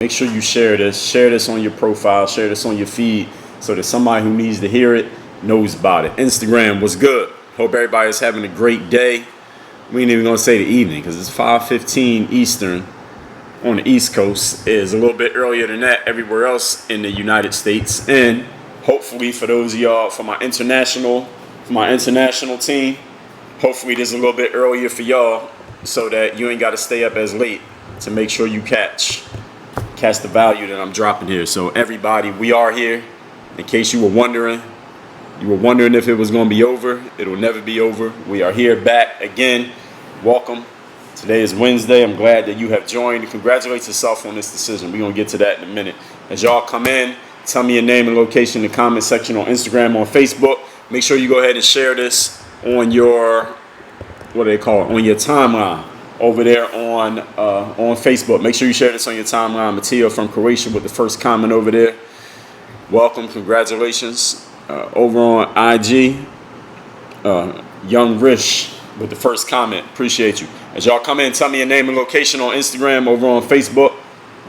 Make sure you share this. Share this on your profile. Share this on your feed so that somebody who needs to hear it knows about it. Instagram, what's good? Hope everybody's having a great day. We ain't even going to say the evening because it's 5:15 Eastern on the East Coast. It is a little bit earlier than that everywhere else in the United States. And hopefully for those of y'all, for my international team, hopefully this is a little bit earlier for y'all so that you ain't got to stay up as late to make sure you catch the value that I'm dropping here. So everybody, we are here. In case you were wondering if it was going to be over. It'll never be over. We are here back again. Welcome. Today is Wednesday. I'm glad that you have joined. Congratulate yourself on this decision. We're going to get to that in a minute. As y'all come in, tell me your name and location in the comment section on Instagram, on Facebook. Make sure you go ahead and share this on your, on your timeline over there on Facebook. Make sure you share this on your timeline. Mateo from Croatia with the first comment over there. Welcome, congratulations. Over on IG, Young Rish with the first comment. Appreciate you. As y'all come in, tell me your name and location on Instagram. Over on Facebook,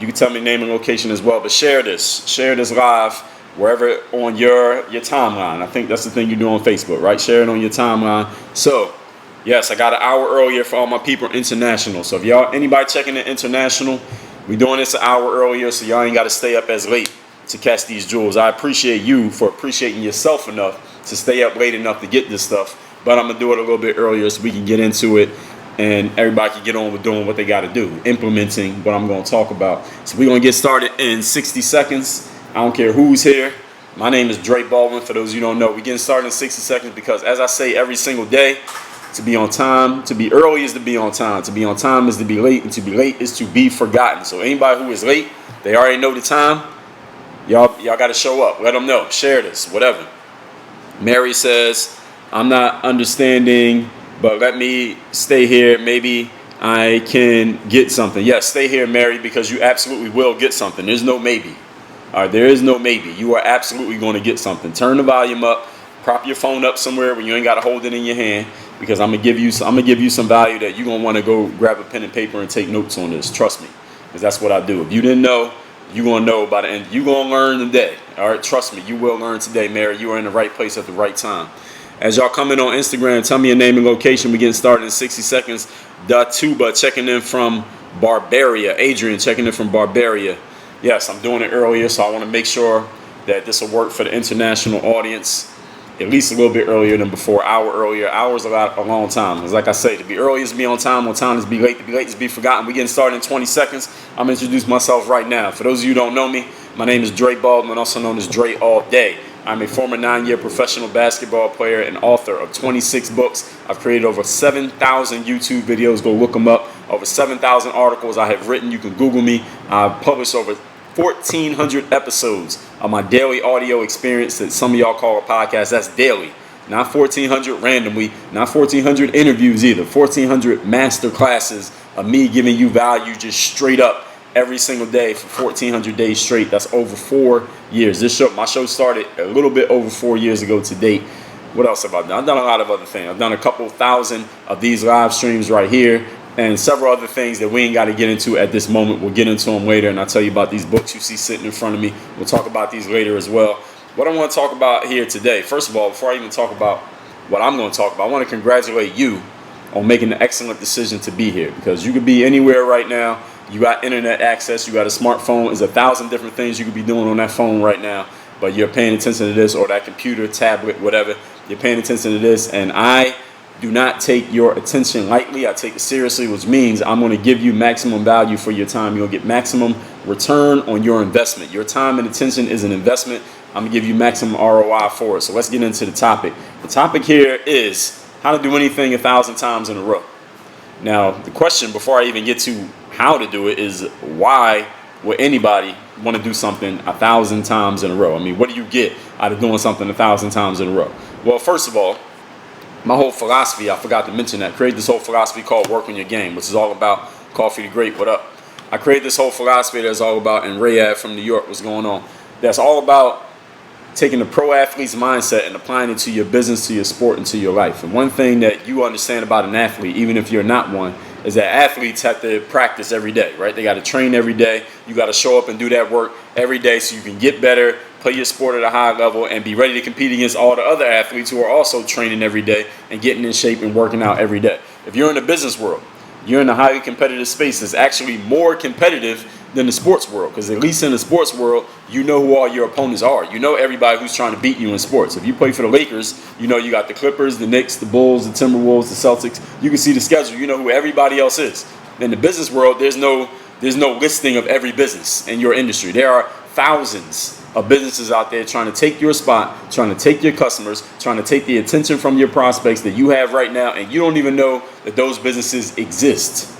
you can tell me name and location as well. But share this live wherever on your timeline. I think that's the thing you do on Facebook, right? Share it on your timeline. So, yes, I got an hour earlier for all my people international. So if anybody checking in international, we doing this an hour earlier so y'all ain't got to stay up as late to catch these jewels. I appreciate you for appreciating yourself enough to stay up late enough to get this stuff. But I'm going to do it a little bit earlier so we can get into it and everybody can get on with doing what they got to do, implementing what I'm going to talk about. So we're going to get started in 60 seconds. I don't care who's here. My name is Dre Baldwin. For those of you who don't know, we're getting started in 60 seconds because, as I say every single day, to be on time, to be early is to be on time. To be on time is to be late, and to be late is to be forgotten. So anybody who is late, they already know the time. Y'all got to show up. Let them know. Share this, whatever. Mary says, I'm not understanding, but let me stay here. Maybe I can get something. Yes, stay here, Mary, because you absolutely will get something. There's no maybe. All right, there is no maybe. You are absolutely going to get something. Turn the volume up. Prop your phone up somewhere where you ain't got to hold it in your hand, because I'm gonna give you some value that you're gonna want to go grab a pen and paper and take notes on this. Trust me, because that's what I do. If you didn't know, you're gonna know by the end. You're gonna learn today. All right, trust me, you will learn today, Mary. You are in the right place at the right time. As y'all come in on Instagram, tell me your name and location. We're getting started in 60 seconds. Tuba checking in from Barbaria. Adrian checking in from Barbaria. Yes, I'm doing it earlier, so I want to make sure that this will work for the international audience. At least a little bit earlier than before, hour earlier. Hour's a long time. Because like I say, to be early is to be on time is to be late is to be forgotten. We're getting started in 20 seconds. I'm going to introduce myself right now. For those of you who don't know me, my name is Dre Baldwin, also known as Dre All Day. I'm a former 9-year professional basketball player and author of 26 books. I've created over 7,000 YouTube videos. Go look them up. Over 7,000 articles I have written. You can Google me. I've published over 1,400 episodes of my daily audio experience that some of y'all call a podcast. That's daily, not 1,400 randomly, not 1,400 interviews either. 1,400 master classes of me giving you value just straight up every single day for 1,400 days straight. That's over 4 years. My show started a little bit over 4 years ago to date. What else have I done? I've done a lot of other things. I've done a couple thousand of these live streams right here, and several other things that we ain't got to get into at this moment. We'll get into them later, and I'll tell you about these books you see sitting in front of me. We'll talk about these later as well. What I want to talk about here today, first of all, before I even talk about what I'm going to talk about, I want to congratulate you on making the excellent decision to be here, because you could be anywhere right now. You got internet access. You got a smartphone. There's 1,000 different things you could be doing on that phone right now, but you're paying attention to this, or that computer, tablet, whatever. You're paying attention to this, and I do not take your attention lightly. I take it seriously, which means I'm going to give you maximum value for your time. You'll get maximum return on your investment. Your time and attention is an investment. I'm going to give you maximum ROI for it. So let's get into the topic. The topic here is how to do anything 1,000 times in a row. Now, the question before I even get to how to do it is, why would anybody want to do something 1,000 times in a row? I mean, what do you get out of doing something 1,000 times in a row? Well, first of all, my whole philosophy, I forgot to mention that, created this whole philosophy called Work on Your Game, which is all about Coffee the Great, what up? I created this whole philosophy that's all about, and Rayad from New York, what's going on? That's all about taking the pro athlete's mindset and applying it to your business, to your sport, and to your life. And one thing that you understand about an athlete, even if you're not one, is that athletes have to practice every day, right? They got to train every day. You got to show up and do that work every day so you can get better, play your sport at a high level, and be ready to compete against all the other athletes who are also training every day and getting in shape and working out every day. If you're in the business world, you're in a highly competitive space that's actually more competitive than the sports world, because at least in the sports world, you know who all your opponents are. You know everybody who's trying to beat you in sports. If you play for the Lakers, you know you got the Clippers, the Knicks, the Bulls, the Timberwolves, the Celtics. You can see the schedule. You know who everybody else is. In the business world, there's no listing of every business in your industry. There are thousands of businesses out there trying to take your spot, trying to take your customers, trying to take the attention from your prospects that you have right now, and you don't even know that those businesses exist.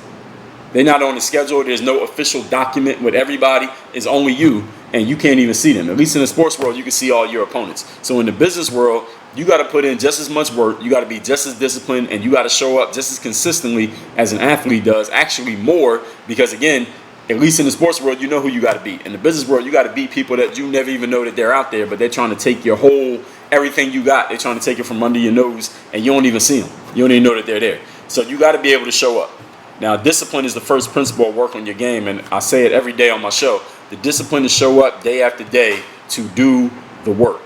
They're not on the schedule. There's no official document with everybody. It's only you, and you can't even see them. At least in the sports world, you can see all your opponents. So in the business world, you got to put in just as much work. You got to be just as disciplined, and you got to show up just as consistently as an athlete does. Actually more, because again, at least in the sports world, you know who you got to beat. In the business world, you got to beat people that you never even know that they're out there, but they're trying to take your whole, everything you got. They're trying to take it from under your nose, and you don't even see them. You don't even know that they're there. So you got to be able to show up. Now, discipline is the first principle of work on your game, and I say it every day on my show. The discipline to show up day after day to do the work.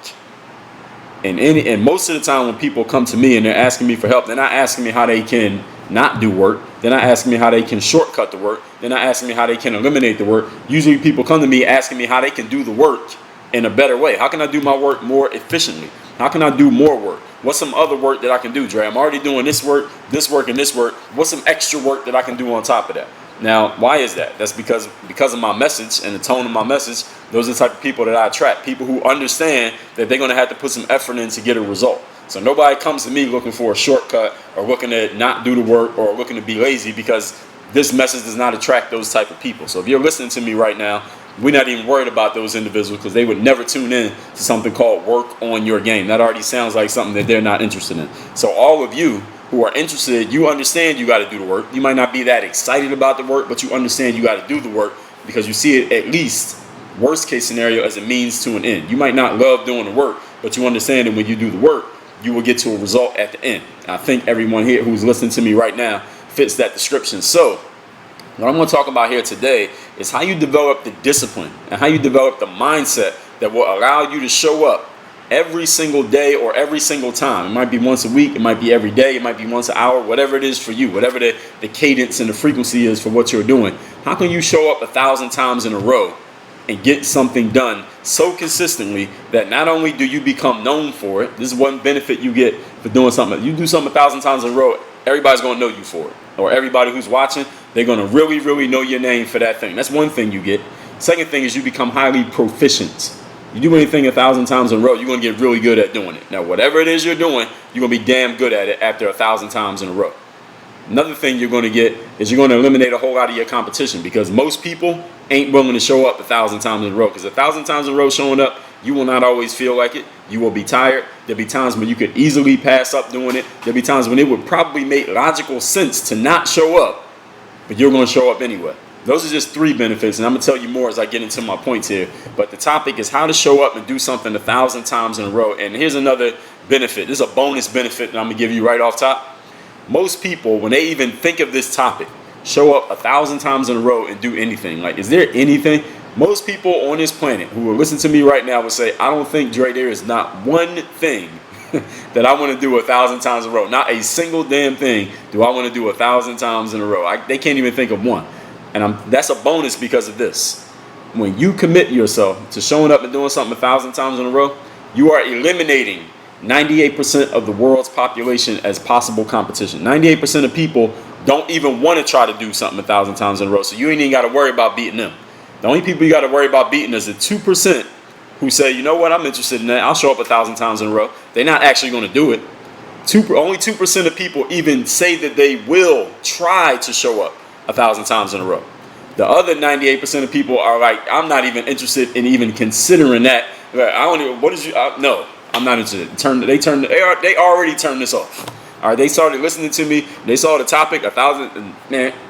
And most of the time when people come to me and they're asking me for help, they're not asking me how they can not do work. They're not asking me how they can shortcut the work. They're not asking me how they can eliminate the work. Usually people come to me asking me how they can do the work in a better way. How can I do my work more efficiently? How can I do more work? What's some other work that I can do, Dre? I'm already doing this work, and this work. What's some extra work that I can do on top of that? Now, why is that? That's because of my message and the tone of my message. Those are the type of people that I attract. People who understand that they're going to have to put some effort in to get a result. So nobody comes to me looking for a shortcut or looking to not do the work or looking to be lazy, because this message does not attract those type of people. So if you're listening to me right now, we're not even worried about those individuals, because they would never tune in to something called work on your game. That already sounds like something that they're not interested in. So all of you who are interested, you understand you got to do the work. You might not be that excited about the work, but you understand you got to do the work because you see it, at least worst case scenario, as a means to an end. You might not love doing the work, but you understand that when you do the work, you will get to a result at the end. I think everyone here who's listening to me right now fits that description. So what I'm going to talk about here today is how you develop the discipline and how you develop the mindset that will allow you to show up every single day or every single time. It might be once a week, it might be every day, it might be once an hour, whatever it is for you, whatever the cadence and the frequency is for what you're doing. How can you show up 1,000 times in a row and get something done so consistently that not only do you become known for it, this is one benefit you get for doing something. You do something 1,000 times in a row, everybody's going to know you for it. Or everybody who's watching, they're going to really, really know your name for that thing. That's one thing you get. Second thing is you become highly proficient. You do anything 1,000 times in a row, you're going to get really good at doing it. Now, whatever it is you're doing, you're going to be damn good at it after 1,000 times in a row. Another thing you're going to get is you're going to eliminate a whole lot of your competition, because most people ain't willing to show up 1,000 times in a row. Because 1,000 times in a row showing up, you will not always feel like it. You will be tired. There'll be times when you could easily pass up doing it. There'll be times when it would probably make logical sense to not show up, but you're going to show up anyway. Those are just 3 benefits, and I'm going to tell you more as I get into my points here. But the topic is how to show up and do something 1,000 times in a row. And here's another benefit. This is a bonus benefit that I'm going to give you right off top. Most people, when they even think of this topic, show up 1,000 times in a row and do anything. Like, is there anything? Most people on this planet who will listen to me right now will say, I don't think, Dre, there is not one thing that I want to do 1,000 times in a row. Not a single damn thing do I want to do 1,000 times in a row. They can't even think of one. And that's a bonus because of this. When you commit yourself to showing up and doing something 1,000 times in a row, you are eliminating 98% of the world's population as possible competition. 98% of people don't even want to try to do something 1,000 times in a row. So you ain't even got to worry about beating them. The only people you got to worry about beating is the 2% who say, you know what, I'm interested in that. I'll show up 1,000 times in a row. They're not actually going to do it. Only 2% of people even say that they will try to show up 1,000 times in a row. The other 98% of people are like, I'm not even interested in even considering that. Like, I don't even, what is you? No, I'm not interested. They already turned this off. All right, they started listening to me. They saw the topic 1,000.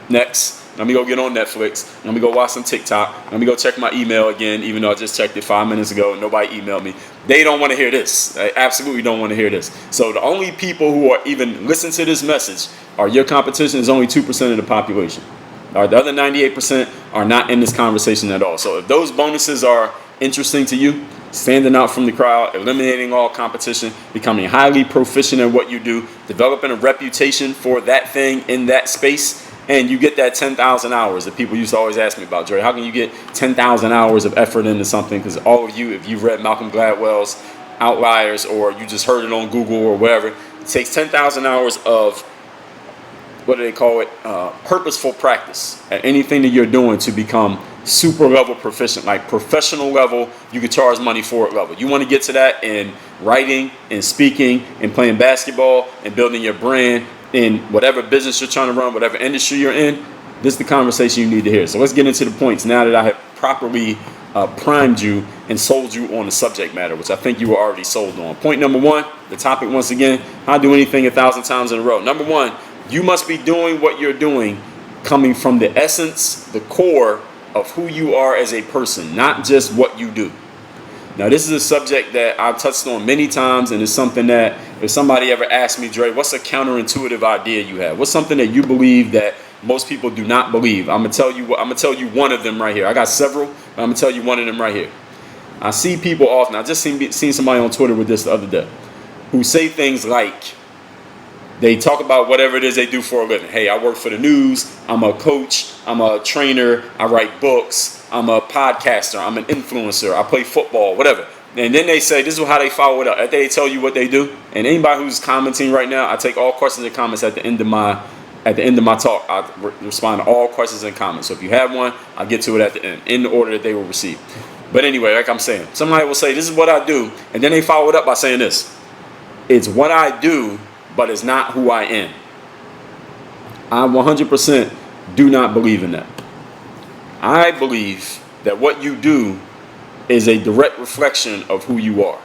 Next. Let me go get on Netflix. Let me go watch some TikTok. Let me go check my email again, even though I just checked it 5 minutes ago and nobody emailed me. They don't want to hear this. They absolutely don't want to hear this. So the only people who are even listening to this message are your competition is only 2% of the population. All right, the other 98% are not in this conversation at all. So if those bonuses are interesting to you, standing out from the crowd, eliminating all competition, becoming highly proficient in what you do, developing a reputation for that thing in that space, and you get that 10,000 hours that people used to always ask me about. Dre, how can you get 10,000 hours of effort into something? Because all of you, if you've read Malcolm Gladwell's Outliers or you just heard it on Google or wherever, it takes 10,000 hours of, what do they call it, purposeful practice at anything that you're doing to become super level proficient, like professional level, you can charge money for it level. You want to get to that in writing and speaking and playing basketball and building your brand in whatever business you're trying to run, whatever industry you're in. This is the conversation you need to hear. So let's get into the points now that I have properly primed you and sold you on the subject matter, which I think you were already sold on. Point number one, the topic once again, how to do anything 1,000 times in a row. Number one, you must be doing what you're doing coming from the essence, the core of who you are as a person, not just what you do. Now, this is a subject that I've touched on many times, and it's something that if somebody ever asked me, Dre, what's a counterintuitive idea you have? What's something that you believe that most people do not believe? I'm gonna tell you one of them right here. I got several, but I'm gonna tell you one of them right here. I see people often. I just seen somebody on Twitter with this the other day, who say things like, they talk about whatever it is they do for a living. Hey, I work for the news. I'm a coach. I'm a trainer. I write books. I'm a podcaster. I'm an influencer. I play football, whatever. And then they say, this is how they follow it up. After they tell you what they do. And anybody who's commenting right now, I take all questions and comments at the end of my talk. I respond to all questions and comments. So if you have one, I'll get to it at the end in the order that they will receive. But anyway, like I'm saying, somebody will say, this is what I do. And then they follow it up by saying this. It's what I do, but it's not who I am. I 100% do not believe in that. I believe that what you do is a direct reflection of who you are.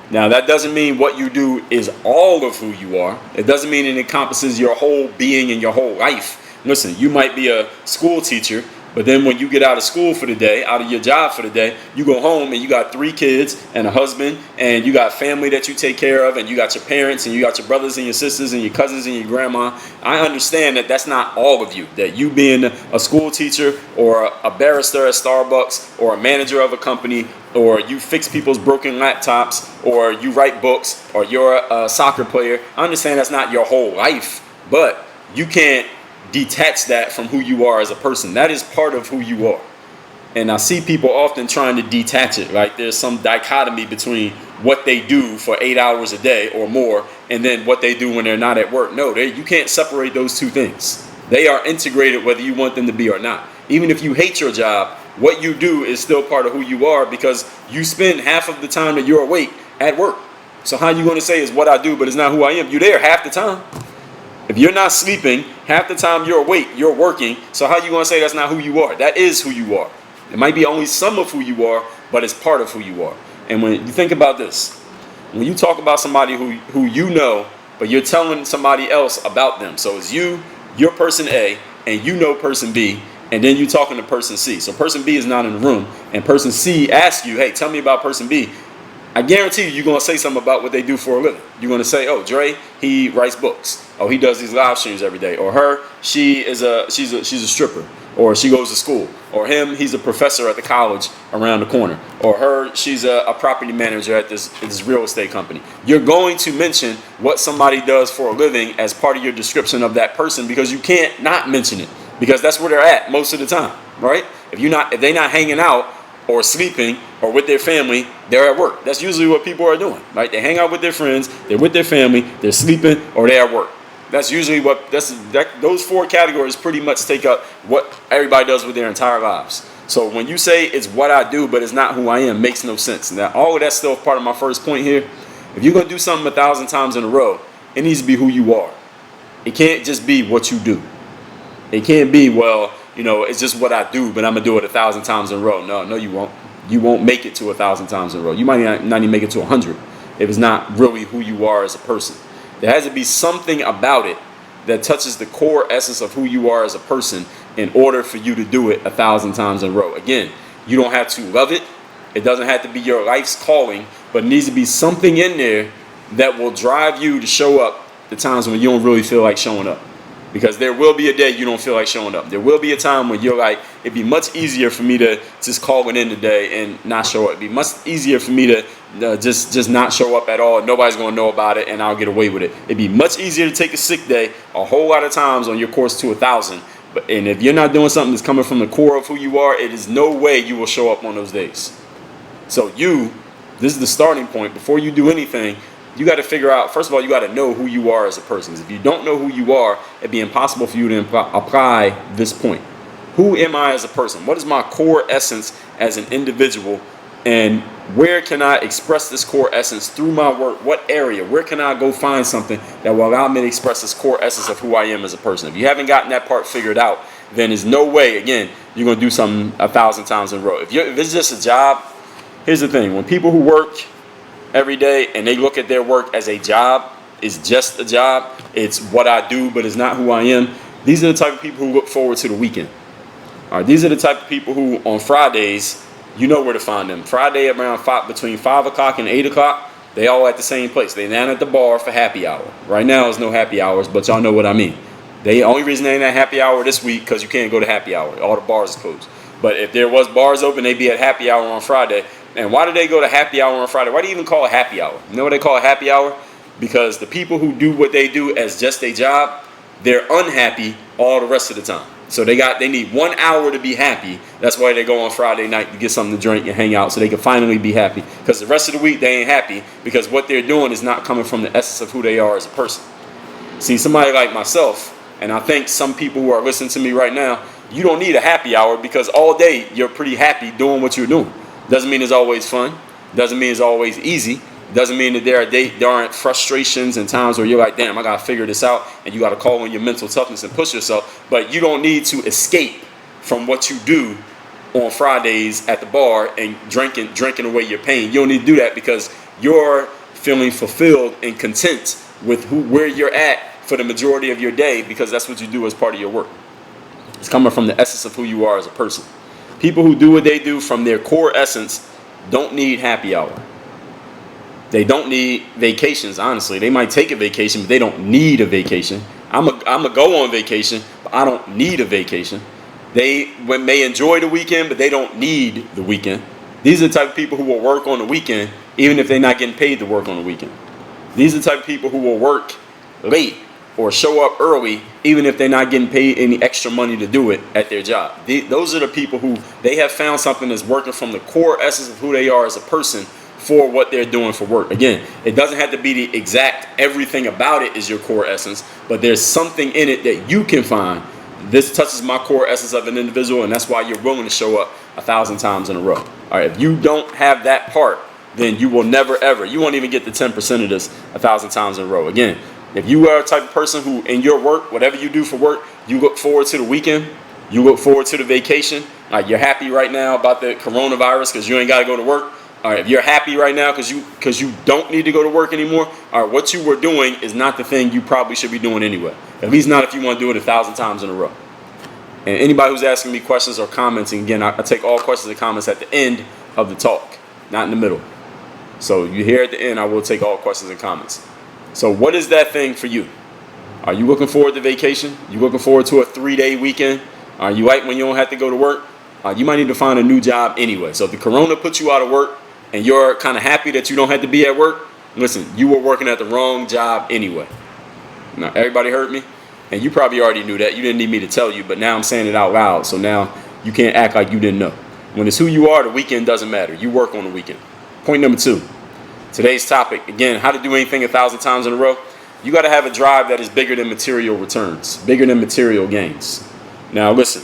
Now, that doesn't mean what you do is all of who you are. It doesn't mean it encompasses your whole being and your whole life. Listen, you might be a school teacher, but then when you get out of school for the day, out of your job for the day, you go home and you got 3 kids and a husband and you got family that you take care of and you got your parents and you got your brothers and your sisters and your cousins and your grandma. I understand that that's not all of you, that you being a school teacher or a barrister at Starbucks or a manager of a company or you fix people's broken laptops or you write books or you're a soccer player. I understand that's not your whole life, but you can't detach that from who you are as a person. That is part of who you are. And I see people often trying to detach it. Like there's some dichotomy between what they do for 8 hours a day or more and then what they do when they're not at work. No, you can't separate those two things. They are integrated whether you want them to be or not. Even if you hate your job, what you do is still part of who you are because you spend half of the time that you're awake at work. So how are you going to say is what I do, but it's not who I am? You're there half the time. If you're not sleeping, half the time you're awake, you're working. So how are you going to say that's not who you are? That is who you are. It might be only some of who you are, but it's part of who you are. And when you think about this, when you talk about somebody who you know, but you're telling somebody else about them. So it's you're person A, and you know person B, and then you're talking to person C. So person B is not in the room, and person C asks you, hey, tell me about person B. I guarantee you're going to say something about what they do for a living. You're going to say, oh, Dre, he writes books. Oh, he does these live streams every day. Or her, she's a stripper. Or she goes to school. Or him, he's a professor at the college around the corner. Or her, she's a property manager at this real estate company. You're going to mention what somebody does for a living as part of your description of that person because you can't not mention it. Because that's where they're at most of the time, right? If they're not hanging out or sleeping or with their family, they're at work. That's usually what people are doing, right? They hang out with their friends, they're with their family, they're sleeping, or they're at work. That's usually those 4 categories pretty much take up what everybody does with their entire lives. So when you say it's what I do, but it's not who I am, makes no sense. Now, all of that's still part of my first point here. If you're going to do something 1,000 times in a row, it needs to be who you are. It can't just be what you do. It can't be, well, it's just what I do, but I'm going to do it 1,000 times in a row. No, you won't. You won't make it to 1,000 times in a row. You might not even make it to 100 if it's not really who you are as a person. There has to be something about it that touches the core essence of who you are as a person in order for you to do it 1,000 times in a row. Again, you don't have to love it. It doesn't have to be your life's calling, but it needs to be something in there that will drive you to show up the times when you don't really feel like showing up. Because there will be a day you don't feel like showing up. There will be a time when you're like, it'd be much easier for me to just call it in today and not show up. It'd be much easier for me to just not show up at all. Nobody's going to know about it, and I'll get away with it. It'd be much easier to take a sick day a whole lot of times on your course to 1,000. And if you're not doing something that's coming from the core of who you are, it is no way you will show up on those days. So this is the starting point. Before you do anything, you got to figure out, first of all, you got to know who you are as a person. If you don't know who you are, it'd be impossible for you to apply this point. Who am I as a person? What is my core essence as an individual? And where can I express this core essence through my work? What area? Where can I go find something that will allow me to express this core essence of who I am as a person? If you haven't gotten that part figured out, then there's no way, again, you're going to do something 1,000 times in a row. If it's just a job, here's the thing. When people who work every day and they look at their work as a job, it's just a job, it's what I do, but it's not who I am. These are the type of people who look forward to the weekend. All right, these are the type of people who on Fridays, you know where to find them. Friday around between 5 o'clock and 8 o'clock, they all at the same place. They down at the bar for happy hour. Right now there's no happy hours, but y'all know what I mean. The only reason they ain't at happy hour this week because you can't go to happy hour. All the bars are closed. But if there was bars open, they'd be at happy hour on Friday. And why do they go to happy hour on Friday? Why do you even call it happy hour? You know what they call it happy hour? Because the people who do what they do as just a job, they're unhappy all the rest of the time. So they need 1 hour to be happy. That's why they go on Friday night to get something to drink and hang out so they can finally be happy. Because the rest of the week they ain't happy because what they're doing is not coming from the essence of who they are as a person. See, somebody like myself, and I think some people who are listening to me right now, you don't need a happy hour because all day you're pretty happy doing what you're doing. Doesn't mean it's always fun. Doesn't mean it's always easy. Doesn't mean that there aren't frustrations and times where you're like, damn, I got to figure this out. And you got to call on your mental toughness and push yourself. But you don't need to escape from what you do on Fridays at the bar and drinking away your pain. You don't need to do that because you're feeling fulfilled and content with where you're at for the majority of your day because that's what you do as part of your work. It's coming from the essence of who you are as a person. People who do what they do from their core essence don't need happy hour. They don't need vacations, honestly. They might take a vacation, but they don't need a vacation. I'm a go on vacation, but I don't need a vacation. They may enjoy the weekend, but they don't need the weekend. These are the type of people who will work on the weekend, even if they're not getting paid to work on the weekend. These are the type of people who will work late or show up early, even if they're not getting paid any extra money to do it at their job. Those are the people who they have found something that's working from the core essence of who they are as a person for what they're doing for work. Again, it doesn't have to be the exact everything about it is your core essence, but there's something in it that you can find. This touches my core essence of an individual, and that's why you're willing to show up 1,000 times in a row. All right, if you don't have that part, then you will never ever, you won't even get the 10% of this 1,000 times in a row. Again, if you are a type of person who in your work, whatever you do for work, you look forward to the weekend, you look forward to the vacation, like you're happy right now about the coronavirus because you ain't got to go to work. All right, if you're happy right now because you don't need to go to work anymore, all right, what you were doing is not the thing you probably should be doing anyway. At least not if you want to do it 1,000 times in a row. And anybody who's asking me questions or commenting, again, I take all questions and comments at the end of the talk, not in the middle. So you hear at the end, I will take all questions and comments. So what is that thing for you? Are you looking forward to vacation? You looking forward to a 3-day weekend? Are you like when you don't have to go to work? You might need to find a new job anyway. So if the corona puts you out of work and you're kind of happy that you don't have to be at work, listen, you were working at the wrong job anyway. Now, everybody heard me? And you probably already knew that. You didn't need me to tell you, but now I'm saying it out loud. So now you can't act like you didn't know. When it's who you are, the weekend doesn't matter. You work on the weekend. Point number 2. Today's topic, again, how to do anything 1,000 times in a row. You got to have a drive that is bigger than material returns, bigger than material gains. Now, listen,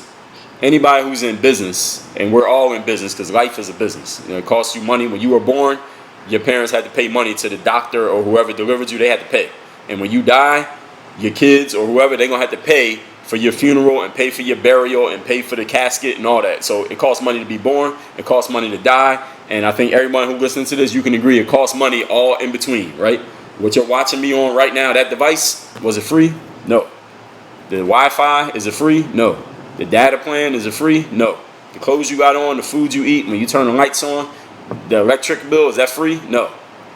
anybody who's in business, and we're all in business because life is a business. You know, it costs you money. When you were born, your parents had to pay money to the doctor or whoever delivered you. They had to pay. And when you die, your kids or whoever, they're going to have to pay for your funeral and pay for your burial and pay for the casket and all that. So it costs money to be born. It costs money to die. And I think everyone who listens to this, you can agree it costs money all in between, right? What you're watching me on right now, that device, was it free? No. The Wi-Fi, is it free? No. The data plan, is it free? No. The clothes you got on, the food you eat, when you turn the lights on, the electric bill, is that free? No.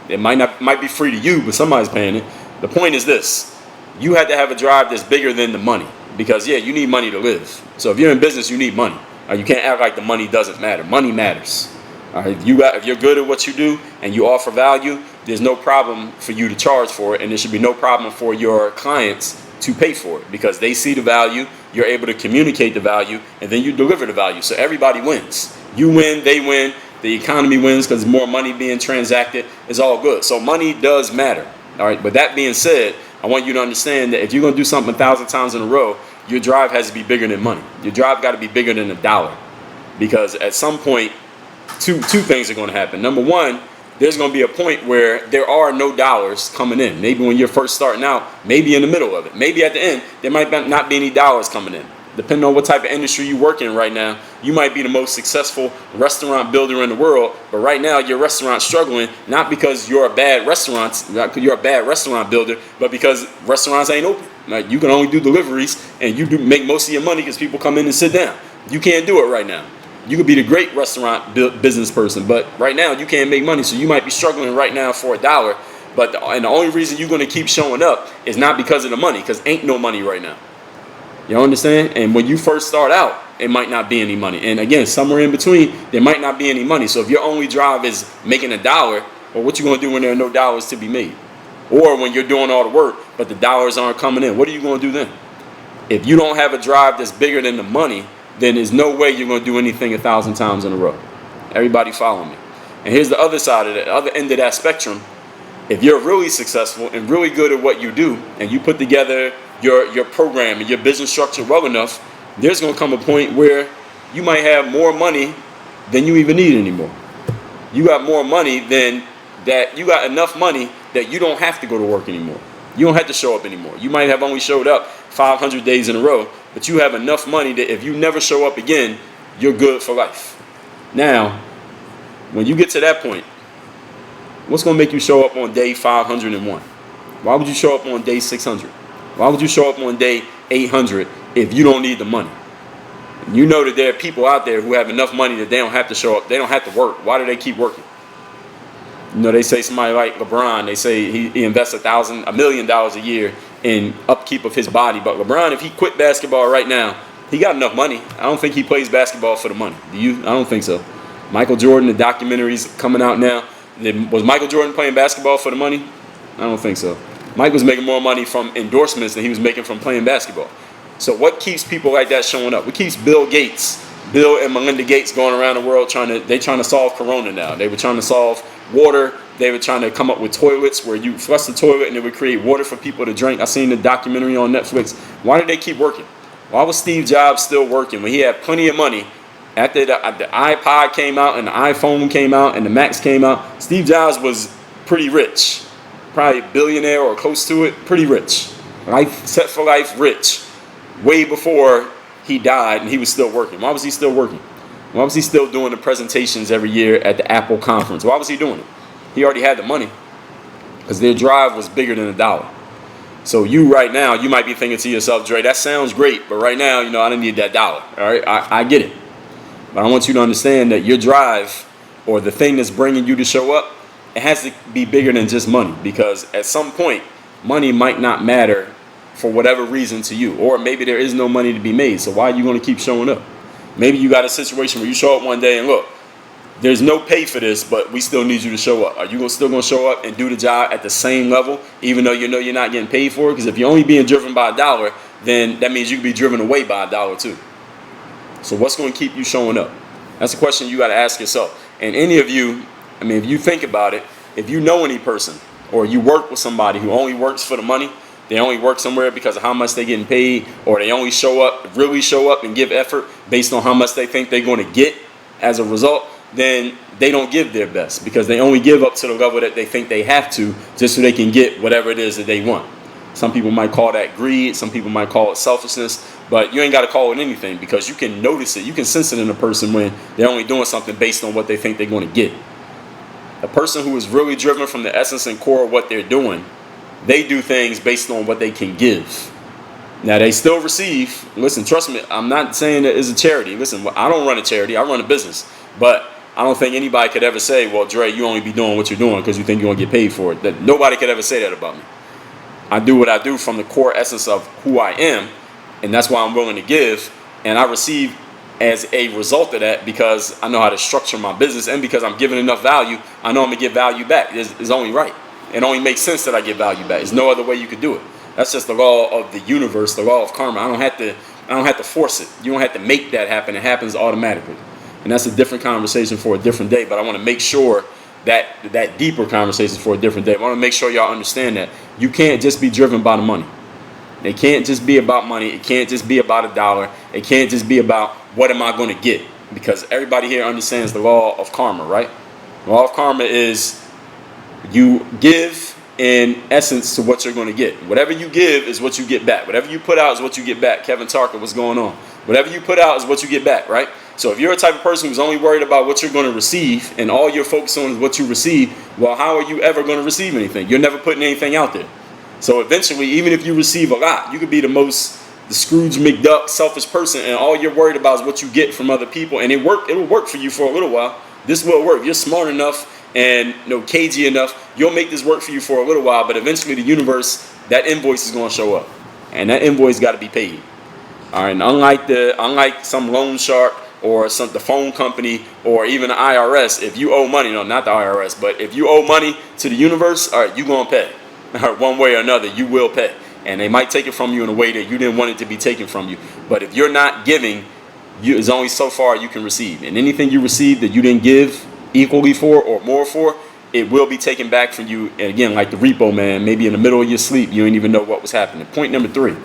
It might be free to you, but somebody's paying it. The point is this: you have to have a drive that's bigger than the money, because yeah, you need money to live. So if you're in business, you need money. You can't act like the money doesn't matter. Money matters. All right, if you're good at what you do and you offer value, there's no problem for you to charge for it, and there should be no problem for your clients to pay for it, because they see the value, you're able to communicate the value, and then you deliver the value. So everybody wins. You win, they win, the economy wins because more money being transacted. It's all good. So money does matter. All right. But that being said, I want you to understand that if you're going to do something 1,000 times in a row, your drive has to be bigger than money. Your drive got to be bigger than $1, because at some point, two things are going to happen. Number one, there's going to be a point where there are no dollars coming in. Maybe when you're first starting out, maybe in the middle of it, maybe at the end, there might not be any dollars coming in. Depending on what type of industry you work in right now, you might be the most successful restaurant builder in the world, but right now your restaurant's struggling, not because you're a bad restaurant builder, but because restaurants ain't open. Like, you can only do deliveries, and you do make most of your money because people come in and sit down. You can't do it right now. You could be the great restaurant business person, but right now you can't make money, so you might be struggling right now for $1. And the only reason you're going to keep showing up is not because of the money, because ain't no money right now. You understand? And when you first start out, it might not be any money. And again, somewhere in between, there might not be any money. So if your only drive is making $1, well, what you going to do when there are no dollars to be made? Or when you're doing all the work, but the dollars aren't coming in, what are you going to do then? If you don't have a drive that's bigger than the money, then there's no way you're going to do anything 1,000 times in a row. Everybody follow me. And here's the other side of it, the other end of that spectrum. If you're really successful and really good at what you do, and you put together your program and your business structure well enough, there's going to come a point where you might have more money than you even need anymore. You got more money than that. You got enough money that you don't have to go to work anymore. You don't have to show up anymore. You might have only showed up 500 days in a row, but you have enough money that if you never show up again, you're good for life. Now, when you get to that point, what's going to make you show up on day 501? Why would you show up on day 600? Why would you show up on day 800 if you don't need the money? You know that there are people out there who have enough money that they don't have to show up. They don't have to work. Why do they keep working? You know, they say somebody like LeBron, they say he invests $1 million a year in upkeep of his body. But LeBron, if he quit basketball right now, he got enough money. I don't think he plays basketball for the money. Do you? I don't think so. Michael Jordan, the documentary's coming out now. Was Michael Jordan playing basketball for the money? I don't think so. Mike was making more money from endorsements than he was making from playing basketball. So what keeps people like that showing up? What keeps Bill and Melinda Gates going around the world trying to solve Corona now? They were trying to solve water. They were trying to come up with toilets where you flush the toilet and it would create water for people to drink. I seen the documentary on Netflix. Why did they keep working? Why was Steve Jobs still working when he had plenty of money? After the iPod came out and the iPhone came out and the Macs came out, Steve Jobs was pretty rich. Probably a billionaire or close to it, pretty rich. Life, set for life, rich. Way before he died and he was still working. Why was he still working? Why was he still doing the presentations every year at the Apple conference? Why was he doing it? He already had the money because their drive was bigger than $1. So you right now, you might be thinking to yourself, Dre, that sounds great, but right now, I don't need that $1. All right, I get it. But I want you to understand that your drive or the thing that's bringing you to show up, it has to be bigger than just money, because at some point, money might not matter for whatever reason to you, or maybe there is no money to be made. So why are you going to keep showing up? Maybe you got a situation where you show up one day and look, there's no pay for this, but we still need you to show up. Are you still going to show up and do the job at the same level, even though you know you're not getting paid for it? Because if you're only being driven by $1, then that means you can be driven away by $1 too. So what's going to keep you showing up? That's a question you got to ask yourself. And any of you, if you think about it, if you know any person or you work with somebody who only works for the money, they only work somewhere because of how much they're getting paid, or they only really show up and give effort based on how much they think they're going to get as a result, then they don't give their best because they only give up to the level that they think they have to just so they can get whatever it is that they want. Some people might call that greed. Some people might call it selfishness. But you ain't got to call it anything, because you can notice it. You can sense it in a person when they're only doing something based on what they think they're going to get. A person who is really driven from the essence and core of what they're doing, they do things based on what they can give. Now they still receive. Listen, trust me, I'm not saying that it's a charity. Listen, I don't run a charity. I run a business. But I don't think anybody could ever say, well, Dre, you only be doing what you're doing because you think you're going to get paid for it. That nobody could ever say that about me. I do what I do from the core essence of who I am, and that's why I'm willing to give. And I receive as a result of that because I know how to structure my business, and because I'm giving enough value, I know I'm going to get value back. It's only right. It only makes sense that I get value back. There's no other way you could do it. That's just the law of the universe, the law of karma. I don't have to force it. You don't have to make that happen. It happens automatically. And that's a different conversation for a different day. But I want to make sure that deeper conversation for a different day. I want to make sure y'all understand that you can't just be driven by the money. It can't just be about money. It can't just be about a dollar. It can't just be about what am I going to get? Because everybody here understands the law of karma, right? The law of karma is you give in essence to what you're going to get. Whatever you give is what you get back. Whatever you put out is what you get back. Kevin Tarker, what's going on? Whatever you put out is what you get back, right? So if you're a type of person who's only worried about what you're going to receive and all you're focused on is what you receive, well, how are you ever going to receive anything? You're never putting anything out there. So eventually, even if you receive a lot, you could be the Scrooge McDuck selfish person, and all you're worried about is what you get from other people, and it'll work for you for a little while. This will work. You're smart enough and cagey enough, you'll make this work for you for a little while, but eventually the universe, that invoice is going to show up, and that invoice got to be paid. All right, and unlike some loan shark or the phone company or even the IRS, if you owe money, no, not the IRS, but if you owe money to the universe, all right, you're going to pay. All right, one way or another, you will pay, and they might take it from you in a way that you didn't want it to be taken from you. But if you're not giving, there's only so far you can receive, and anything you receive that you didn't give equally for or more for, it will be taken back from you. And again, like the repo man, maybe in the middle of your sleep, you didn't even know what was happening. Point number 3,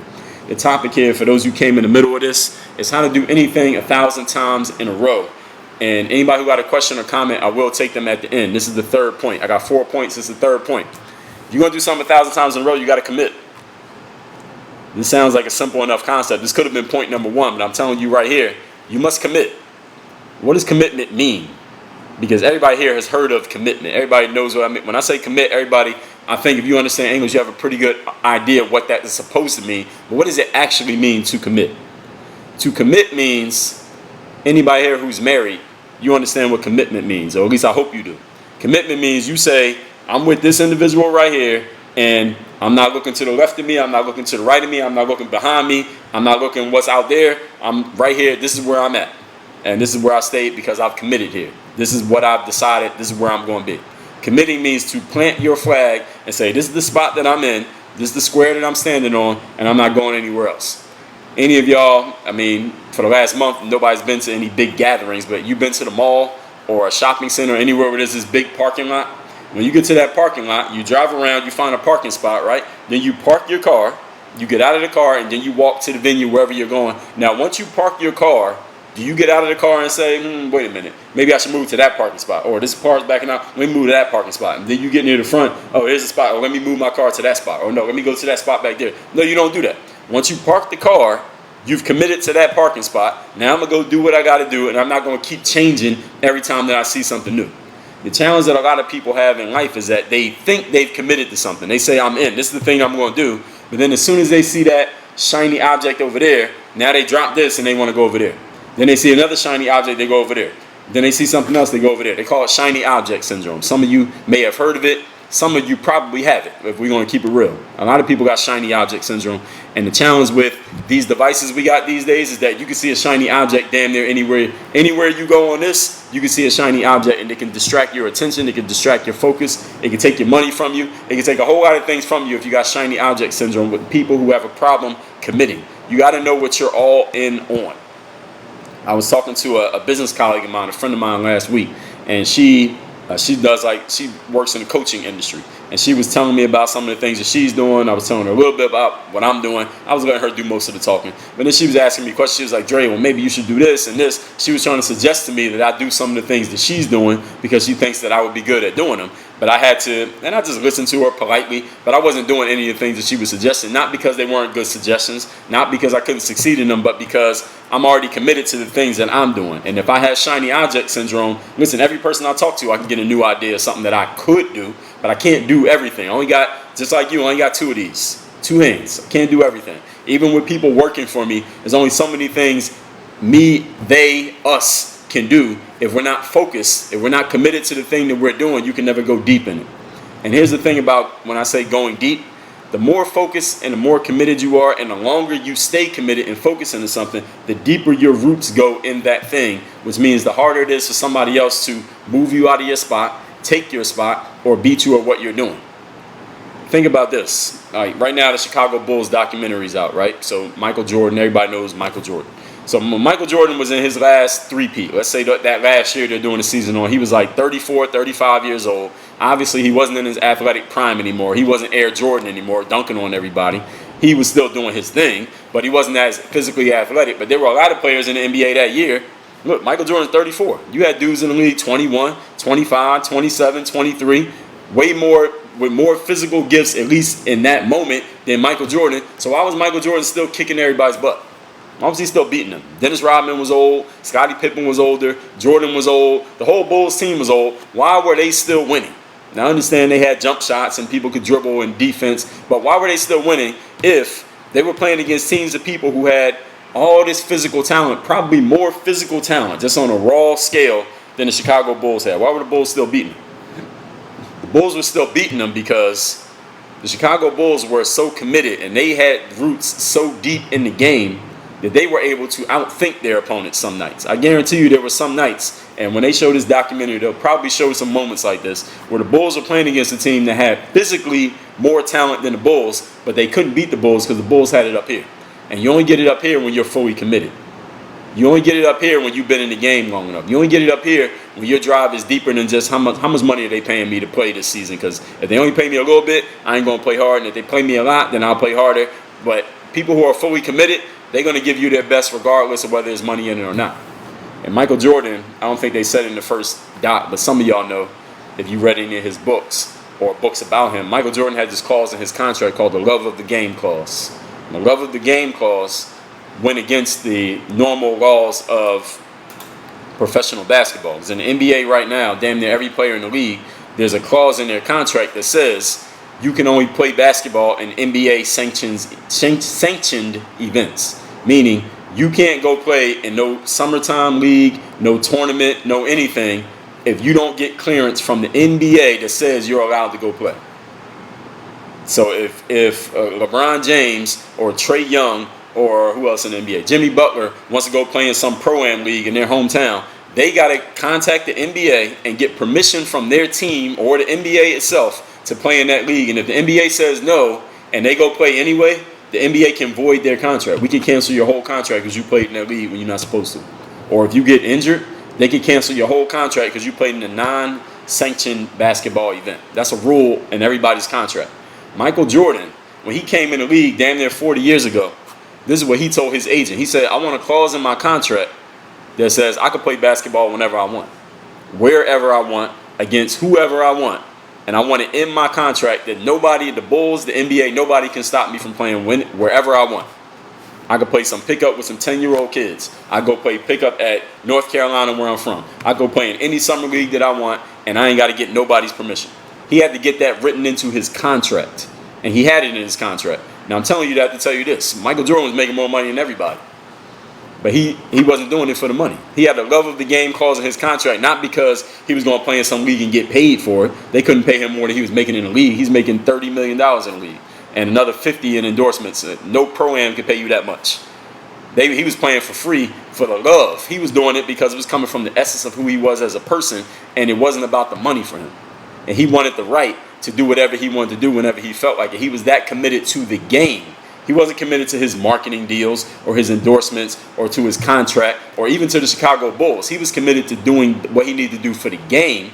the topic here for those who came in the middle of this is how to do anything 1,000 times in a row. And anybody who got a question or comment, I will take them at the end. This is the 3rd point. I got 4 points. This is the 3rd point. If you're going to do something 1,000 times in a row, you got to commit. This sounds like a simple enough concept. This could have been point number 1, but I'm telling you right here, you must commit. What does commitment mean? Because everybody here has heard of commitment. Everybody knows what I mean. When I say commit, everybody, I think if you understand English, you have a pretty good idea of what that is supposed to mean. But what does it actually mean to commit? To commit means, anybody here who's married, you understand what commitment means, or at least I hope you do. Commitment means you say, I'm with this individual right here, and I'm not looking to the left of me, I'm not looking to the right of me, I'm not looking behind me, I'm not looking what's out there, I'm right here, this is where I'm at. And this is where I stayed because I've committed here. This is what I've decided, this is where I'm going to be. Committing means to plant your flag and say, this is the spot that I'm in, this is the square that I'm standing on, and I'm not going anywhere else. Any of y'all, I mean, for the last month, nobody's been to any big gatherings, but you've been to the mall or a shopping center or anywhere where there's this big parking lot. When you get to that parking lot, you drive around, you find a parking spot, right? Then you park your car, you get out of the car, and then you walk to the venue wherever you're going. Now, once you park your car, do you get out of the car and say, wait a minute, maybe I should move to that parking spot, or this car's backing out, let me move to that parking spot. And then you get near the front, oh, there's a spot, or let me move my car to that spot, or no, let me go to that spot back there. No, you don't do that. Once you park the car, you've committed to that parking spot. Now I'm going to go do what I got to do, and I'm not going to keep changing every time that I see something new. The challenge that a lot of people have in life is that they think they've committed to something. They say, I'm in. This is the thing I'm going to do. But then as soon as they see that shiny object over there, now they drop this and they want to go over there. Then they see another shiny object, they go over there. Then they see something else, they go over there. They call it shiny object syndrome. Some of you may have heard of it. Some of you probably have it, if we're going to keep it real. A lot of people got shiny object syndrome. And the challenge with these devices we got these days is that you can see a shiny object damn near anywhere. Anywhere you go on this, you can see a shiny object, and it can distract your attention. It can distract your focus. It can take your money from you. It can take a whole lot of things from you if you got shiny object syndrome with people who have a problem committing. You got to know what you're all in on. I was talking to a business colleague of mine, a friend of mine last week, and she works in the coaching industry, and she was telling me about some of the things that she's doing. I was telling her a little bit about what I'm doing. I was letting her do most of the talking, but then she was asking me questions. She was like, Dre, well, maybe you should do this and this. She was trying to suggest to me that I do some of the things that she's doing because she thinks that I would be good at doing them. But I had to, and I just listened to her politely, but I wasn't doing any of the things that she was suggesting, not because they weren't good suggestions, not because I couldn't succeed in them, but because I'm already committed to the things that I'm doing. And if I have shiny object syndrome, listen, every person I talk to, I can get a new idea of something that I could do, but I can't do everything. I only got, just like you, I only got 2 of these. 2 hands. I can't do everything. Even with people working for me, there's only so many things me, they, us can do. If we're not focused, if we're not committed to the thing that we're doing, you can never go deep in it. And here's the thing about when I say going deep, the more focused and the more committed you are, and the longer you stay committed and focused into something, the deeper your roots go in that thing, which means the harder it is for somebody else to move you out of your spot, take your spot, or beat you at what you're doing. Think about this. All right, right now the Chicago Bulls documentary's out, right? So Michael Jordan, everybody knows Michael Jordan. So when Michael Jordan was in his last three-peat, let's say that last year they're doing the season on, he was like 34, 35 years old. Obviously, he wasn't in his athletic prime anymore. He wasn't Air Jordan anymore, dunking on everybody. He was still doing his thing, but he wasn't as physically athletic. But there were a lot of players in the NBA that year. Look, Michael Jordan's 34. You had dudes in the league 21, 25, 27, 23, way more with more physical gifts, at least in that moment, than Michael Jordan. So why was Michael Jordan still kicking everybody's butt? Why was he still beating them? Dennis Rodman was old. Scottie Pippen was older. Jordan was old. The whole Bulls team was old. Why were they still winning? Now, I understand they had jump shots and people could dribble and defense, but why were they still winning if they were playing against teams of people who had all this physical talent, probably more physical talent, just on a raw scale than the Chicago Bulls had? Why were the Bulls still beating them? The Bulls were still beating them because the Chicago Bulls were so committed and they had roots so deep in the game that they were able to outthink their opponents some nights. I guarantee you there were some nights, and when they show this documentary, they'll probably show some moments like this, where the Bulls are playing against a team that had physically more talent than the Bulls, but they couldn't beat the Bulls because the Bulls had it up here. And you only get it up here when you're fully committed. You only get it up here when you've been in the game long enough. You only get it up here when your drive is deeper than just how much money are they paying me to play this season. Because if they only pay me a little bit, I ain't going to play hard. And if they pay me a lot, then I'll play harder. But people who are fully committed, they're going to give you their best regardless of whether there's money in it or not. And Michael Jordan, I don't think they said it in the first dot, but some of y'all know if you read any of his books or books about him. Michael Jordan had this clause in his contract called the love of the game clause. And the love of the game clause went against the normal laws of professional basketball. Because in the NBA right now, damn near every player in the league, there's a clause in their contract that says you can only play basketball in NBA sanctioned events. Meaning, you can't go play in no summertime league, no tournament, no anything if you don't get clearance from the NBA that says you're allowed to go play. So if LeBron James or Trae Young or who else in the NBA, Jimmy Butler wants to go play in some Pro-Am league in their hometown, they got to contact the NBA and get permission from their team or the NBA itself to play in that league. And if the NBA says no and they go play anyway, the NBA can void their contract. We can cancel your whole contract because you played in that league when you're not supposed to. Or if you get injured, they can cancel your whole contract because you played in a non-sanctioned basketball event. That's a rule in everybody's contract. Michael Jordan, when he came in the league damn near 40 years ago, this is what he told his agent. He said, I want a clause in my contract that says I can play basketball whenever I want, wherever I want, against whoever I want. And I want it in my contract that nobody, the Bulls, the NBA, nobody can stop me from playing wherever I want. I could play some pickup with some 10-year-old kids. I go play pickup at North Carolina where I'm from. I go play in any summer league that I want, and I ain't got to get nobody's permission. He had to get that written into his contract, and he had it in his contract. Now, I'm telling you that to tell you this. Michael Jordan was making more money than everybody. But he wasn't doing it for the money. He had the love of the game clause in his contract, not because he was going to play in some league and get paid for it. They couldn't pay him more than he was making in the league. He's making $30 million in the league and another $50 in endorsements. No Pro-Am could pay you that much. He was playing for free for the love. He was doing it because it was coming from the essence of who he was as a person, and it wasn't about the money for him. And he wanted the right to do whatever he wanted to do whenever he felt like it. He was that committed to the game. He wasn't committed to his marketing deals or his endorsements or to his contract or even to the Chicago Bulls. He was committed to doing what he needed to do for the game,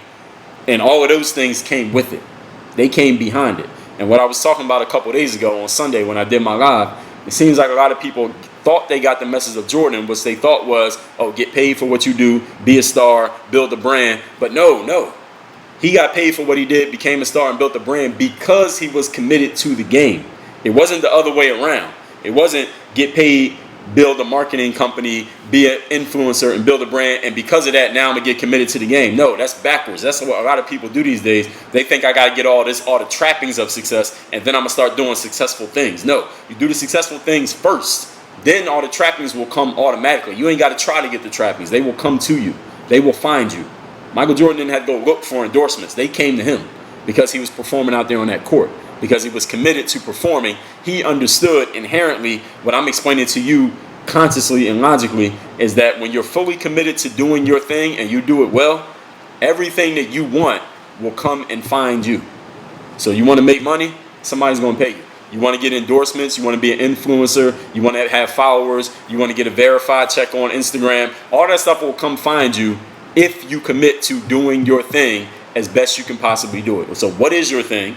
and all of those things came with it. They came behind it. And what I was talking about a couple of days ago on Sunday when I did my live, it seems like a lot of people thought they got the message of Jordan, which they thought was, oh, get paid for what you do, be a star, build a brand. But no. He got paid for what he did, became a star, and built a brand because he was committed to the game. It wasn't the other way around. It wasn't get paid build a marketing company, be an influencer, and build a brand, and because of that, now I'm gonna get committed to the game. No, that's backwards. That's what a lot of people do these days. They think I gotta get all the trappings of success, and then I'm gonna start doing successful things. No, you do the successful things first. Then all the trappings will come automatically. You ain't gotta try to get the trappings. They will come to you. They will find you. Michael Jordan didn't have to go look for endorsements. They came to him because he was performing out there on that court, because he was committed to performing. He understood inherently what I'm explaining to you consciously and logically is that when you're fully committed to doing your thing and you do it well, everything that you want will come and find you. So you want to make money, somebody's going to pay you. You want to get endorsements, you want to be an influencer, you want to have followers, you want to get a verified check on Instagram, all that stuff will come find you if you commit to doing your thing as best you can possibly do it. So what is your thing?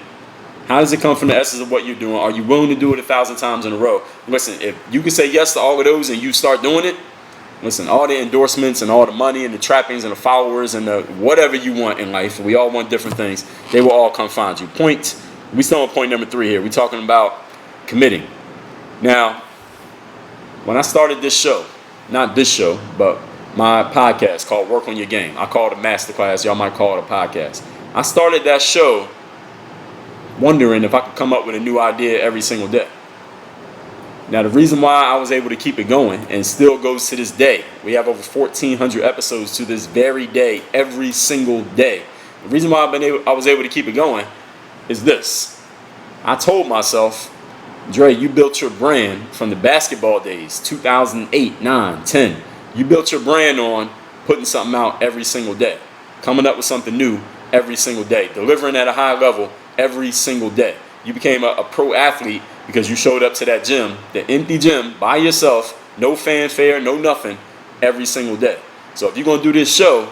How does it come from the essence of what you're doing? Are you willing to do it 1,000 times in a row? Listen, if you can say yes to all of those and you start doing it, listen, all the endorsements and all the money and the trappings and the followers and the whatever you want in life, we all want different things, they will all come find you. We still on point number 3 here. We're talking about committing. Now, when I started this show, not this show, but my podcast called Work on Your Game. I call it a masterclass. Y'all might call it a podcast. I started that show wondering if I could come up with a new idea every single day. Now, the reason why I was able to keep it going and still goes to this day, we have over 1,400 episodes to this very day, every single day. The reason why I was able to keep it going is this. I told myself, Dre, you built your brand from the basketball days, 2008, 9, 10. You built your brand on putting something out every single day, coming up with something new every single day, delivering at a high level every single day. You became a pro athlete because you showed up to that gym, the empty gym, by yourself, no fanfare, no nothing, every single day. So if you're going to do this show,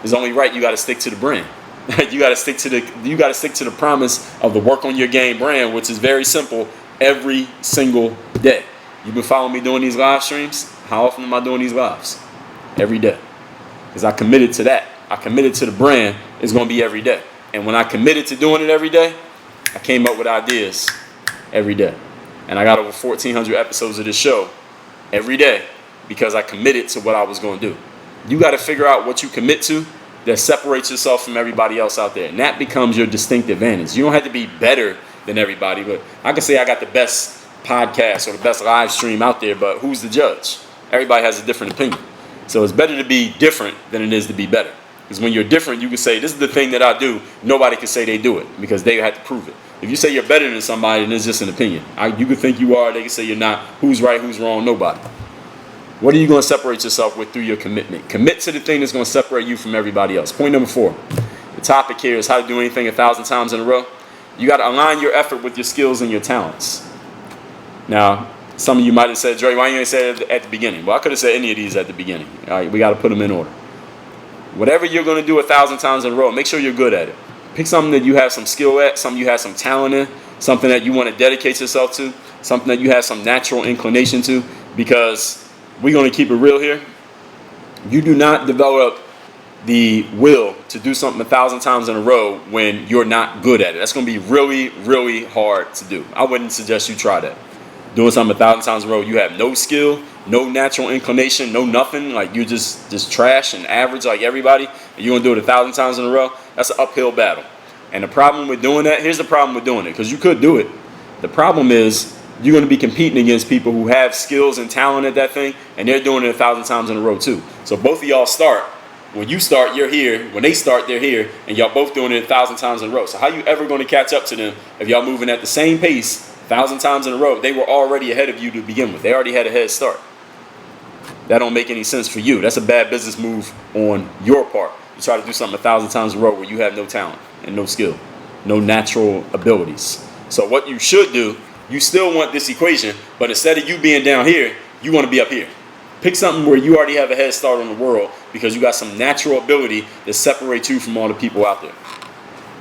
it's only right you got to stick to the brand. You got to stick to the promise of the Work on Your Game brand, which is very simple, every single day. You've been following me doing these live streams. How often am I doing these lives? Every day. Because I committed to that. I committed to the brand. It's going to be every day. And when I committed to doing it every day, I came up with ideas every day. And I got over 1,400 episodes of this show every day because I committed to what I was going to do. You got to figure out what you commit to that separates yourself from everybody else out there. And that becomes your distinct advantage. You don't have to be better than everybody, but I can say I got the best podcast or the best live stream out there, but who's the judge? Everybody has a different opinion. So it's better to be different than it is to be better. Because when you're different, you can say, this is the thing that I do. Nobody can say they do it because they had to prove it. If you say you're better than somebody, then it's just an opinion. You can think you are. They can say you're not. Who's right, who's wrong? Nobody. What are you going to separate yourself with through your commitment? Commit to the thing that's going to separate you from everybody else. Point number 4. The topic here is how to do anything 1,000 times in a row. You got to align your effort with your skills and your talents. Now, some of you might have said, Dre, why you ain't say it at the beginning? Well, I could have said any of these at the beginning. All right, we got to put them in order. Whatever you're going to do 1,000 times in a row, make sure you're good at it. Pick something that you have some skill at, something you have some talent in, something that you want to dedicate yourself to, something that you have some natural inclination to, because we're going to keep it real here. You do not develop the will to do something 1,000 times in a row when you're not good at it. That's going to be really, really hard to do. I wouldn't suggest you try that. Doing something 1,000 times in a row, you have no skill, no natural inclination, no nothing. Like you're just trash and average like everybody. And you're going to do it 1,000 times in a row. That's an uphill battle. And the problem with doing that, here's the problem with doing it, because you could do it. The problem is you're going to be competing against people who have skills and talent at that thing, and they're doing it 1,000 times in a row too. So both of y'all start. When you start, you're here. When they start, they're here. And y'all both doing it 1,000 times in a row. So how you ever going to catch up to them if y'all moving at the same pace 1,000 times in a row? They were already ahead of you to begin with. They already had a head start. That don't make any sense for you. That's a bad business move on your part. You try to do something 1,000 times in a row where you have no talent and no skill, no natural abilities. So what you should do, you still want this equation, but instead of you being down here, you want to be up here. Pick something where you already have a head start on the world because you got some natural ability that separates you from all the people out there.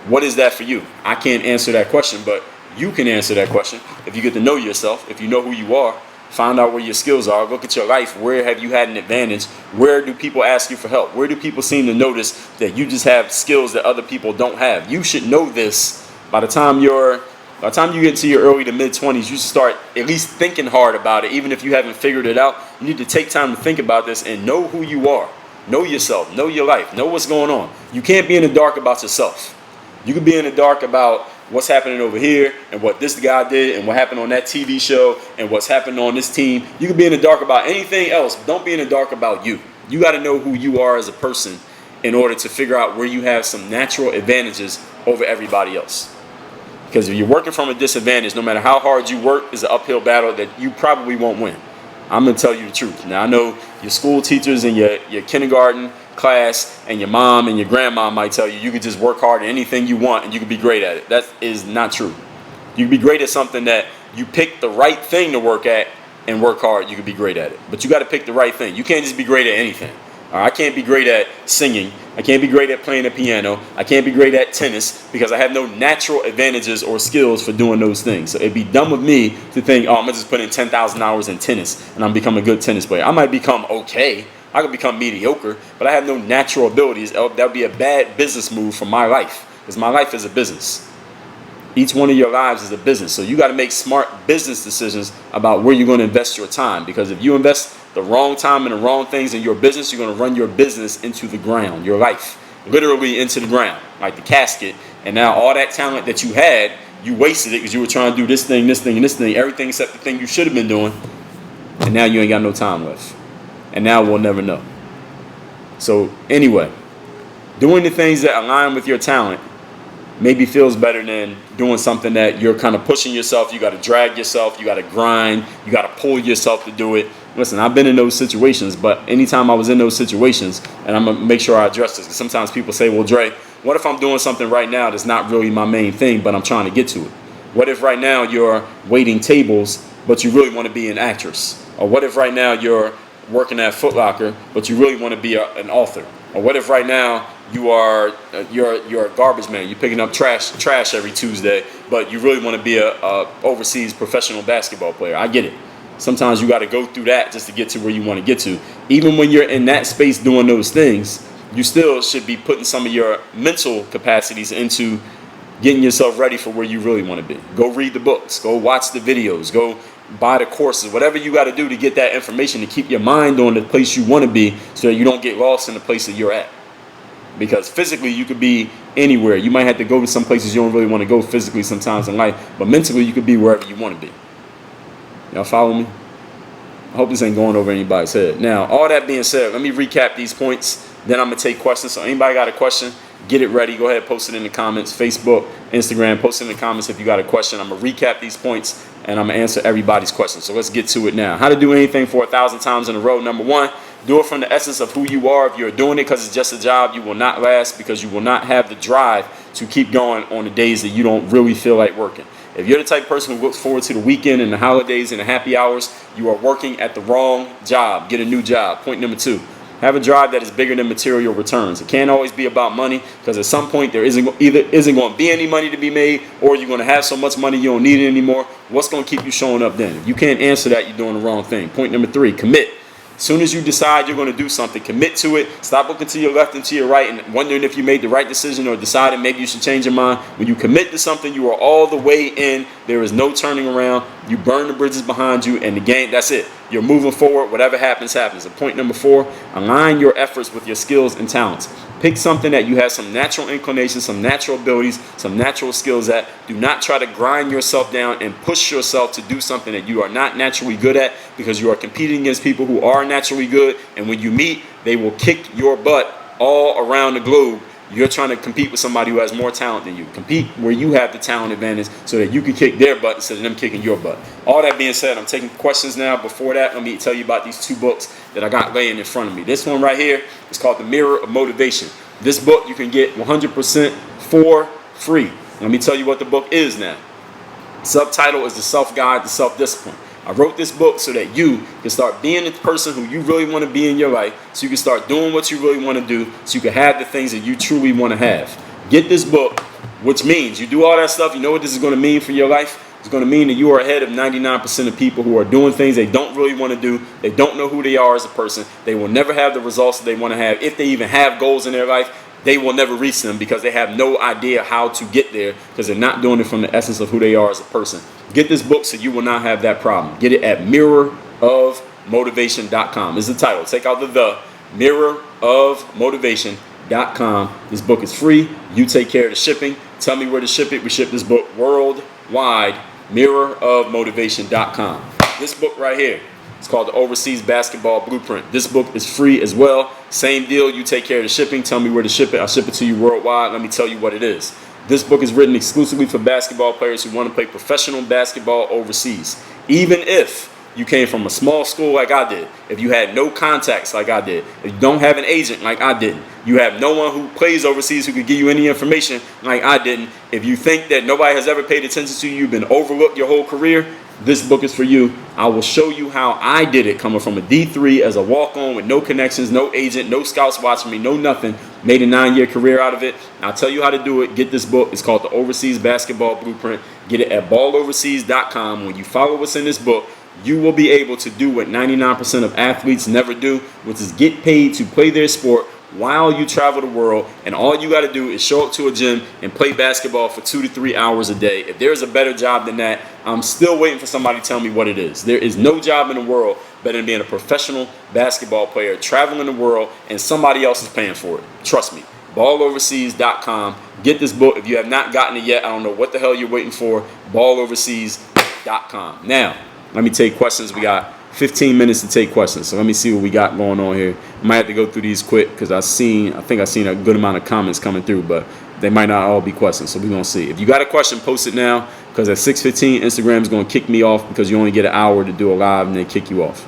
What is that for you? I can't answer that question, but you can answer that question if you get to know yourself, if you know who you are. Find out where your skills are. Look at your life. Where have you had an advantage? Where do people ask you for help? Where do people seem to notice that you just have skills that other people don't have? You should know this by the time you're By the time you get into your early to mid-20s, you should start at least thinking hard about it. Even if you haven't figured it out, you need to take time to think about this and know who you are. Know yourself. Know your life. Know what's going on. You can't be in the dark about yourself. You can be in the dark about what's happening over here and what this guy did and what happened on that TV show and what's happened on this team. You can be in the dark about anything else, but don't be in the dark about you. You got to know who you are as a person in order to figure out where you have some natural advantages over everybody else. Because if you're working from a disadvantage, no matter how hard you work, it's an uphill battle that you probably won't win. I'm going to tell you the truth. Now, I know your school teachers and your kindergarten class and your mom and your grandma might tell you can just work hard at anything you want and you can be great at it. That is not true. You can be great at something that you pick the right thing to work at and work hard. You can be great at it. But you got to pick the right thing. You can't just be great at anything. I can't be great at singing. I can't be great at playing the piano. I can't be great at tennis because I have no natural advantages or skills for doing those things. So it'd be dumb of me to think, I'm going to just put in 10,000 hours in tennis and I'm becoming a good tennis player. I might become okay. I could become mediocre, but I have no natural abilities. That would be a bad business move for my life because my life is a business. Each one of your lives is a business. So you got to make smart business decisions about where you're going to invest your time. Because if you invest the wrong time in the wrong things in your business, you're going to run your business into the ground, your life, literally into the ground, like the casket. And now all that talent that you had, you wasted it because you were trying to do this thing, and this thing, everything except the thing you should have been doing. And now you ain't got no time left. And now we'll never know. So anyway, doing the things that align with your talent maybe feels better than doing something that you're kind of pushing yourself. You got to drag yourself. You got to grind. You got to pull yourself to do it. Listen, I've been in those situations, but anytime I was in those situations, and I'm going to make sure I address this, because sometimes people say, well, Dre, what if I'm doing something right now that's not really my main thing, but I'm trying to get to it? What if right now you're waiting tables, but you really want to be an actress? Or what if right now you're working at Foot Locker, but you really want to be an author? Or what if right now you're a garbage man, you're picking up trash every Tuesday, but you really want to be a overseas professional basketball player? I get it. Sometimes you got to go through that just to get to where you want to get to. Even when you're in that space doing those things, you still should be putting some of your mental capacities into getting yourself ready for where you really want to be. Go read the books, go watch the videos, go buy the courses, whatever you got to do to get that information to keep your mind on the place you want to be so that you don't get lost in the place that you're at. Because physically you could be anywhere. You might have to go to some places you don't really want to go physically sometimes in life, but mentally you could be wherever you want to be. Y'all follow me? I hope this ain't going over anybody's head. Now, all that being said, let me recap these points. Then I'm going to take questions. So anybody got a question, get it ready. Go ahead, post it in the comments. Facebook, Instagram, post it in the comments if you got a question. I'm going to recap these points, and I'm going to answer everybody's questions. So let's get to it now. How to do anything for 1,000 times in a row. Number one, do it from the essence of who you are. If you're doing it because it's just a job, you will not last because you will not have the drive to keep going on the days that you don't really feel like working. If you're the type of person who looks forward to the weekend and the holidays and the happy hours, you are working at the wrong job. Get a new job. Point number two, have a drive that is bigger than material returns. It can't always be about money because at some point there isn't going to be any money to be made, or you're going to have so much money you don't need it anymore. What's going to keep you showing up then? If you can't answer that, you're doing the wrong thing. Point number three, commit. As soon as you decide you're going to do something, commit to it. Stop looking to your left and to your right and wondering if you made the right decision or decided maybe you should change your mind. When you commit to something, you are all the way in. There is no turning around. You burn the bridges behind you, and the game, that's it. You're moving forward. Whatever happens, happens. And point number four, align your efforts with your skills and talents. Pick something that you have some natural inclinations, some natural abilities, some natural skills at. Do not try to grind yourself down and push yourself to do something that you are not naturally good at, because you are competing against people who are naturally good. And when you meet, they will kick your butt all around the globe. You're trying to compete with somebody who has more talent than you. Compete where you have the talent advantage so that you can kick their butt instead of them kicking your butt. All that being said, I'm taking questions now. Before that, let me tell you about these two books that I got laying in front of me. This one right here is called The Mirror of Motivation. This book you can get 100% for free. Let me tell you what the book is now. Subtitle is The Self-Guide to Self-Discipline. I wrote this book so that you can start being the person who you really want to be in your life, so you can start doing what you really want to do, so you can have the things that you truly want to have. Get this book, which means you do all that stuff. You know what this is going to mean for your life? It's going to mean that you are ahead of 99% of people who are doing things they don't really want to do. They don't know who they are as a person. They will never have the results that they want to have. If they even have goals in their life, they will never reach them because they have no idea how to get there because they're not doing it from the essence of who they are as a person. Get this book so you will not have that problem. Get it at mirrorofmotivation.com is the title. Take out the mirrorofmotivation.com. This book is free. You take care of the shipping. Tell me where to ship it. We ship this book worldwide. Mirrorofmotivation.com. This book right here, it's called The Overseas Basketball Blueprint. This book is free as well. Same deal. You take care of the shipping. Tell me where to ship it. I'll ship it to you worldwide. Let me tell you what it is. This book is written exclusively for basketball players who want to play professional basketball overseas. Even if you came from a small school like I did, if you had no contacts like I did, if you don't have an agent like I didn't, you have no one who plays overseas who could give you any information like I didn't, if you think that nobody has ever paid attention to you, you've been overlooked your whole career, this book is for you. I will show you how I did it, coming from a D3 as a walk-on with no connections, no agent, no scouts watching me, no nothing. Made a 9-year career out of it. I'll tell you how to do it. Get this book. It's called The Overseas Basketball Blueprint. Get it at balloverseas.com. When you follow what's in this book, you will be able to do what 99% of athletes never do, which is get paid to play their sport while you travel the world, and all you got to do is show up to a gym and play basketball for 2 to 3 hours a day. If there's a better job than that, I'm still waiting for somebody to tell me what it is. There is no job in the world better than being a professional basketball player, traveling the world, and somebody else is paying for it. Trust me. balloverseas.com. Get this book. If you have not gotten it yet, I don't know what the hell you're waiting for. balloverseas.com. Now, let me take questions. We got 15 minutes to take questions. So let me see what we got going on here. I might have to go through these quick because I think I've seen a good amount of comments coming through, but they might not all be questions. So we're going to see. If you got a question, post it now because at 6:15, Instagram is going to kick me off because you only get an hour to do a live and they kick you off.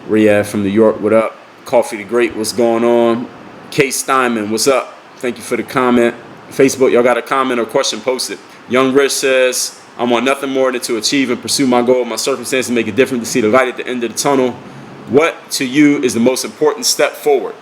Riyadh from New York, what up? Coffee the Great, what's going on? K. Steinman, what's up? Thank you for the comment. Facebook, y'all got a comment or question, post it. Young Rich says, I want nothing more than to achieve and pursue my goal. My circumstances make it different to see the light at the end of the tunnel. What to you is the most important step forward?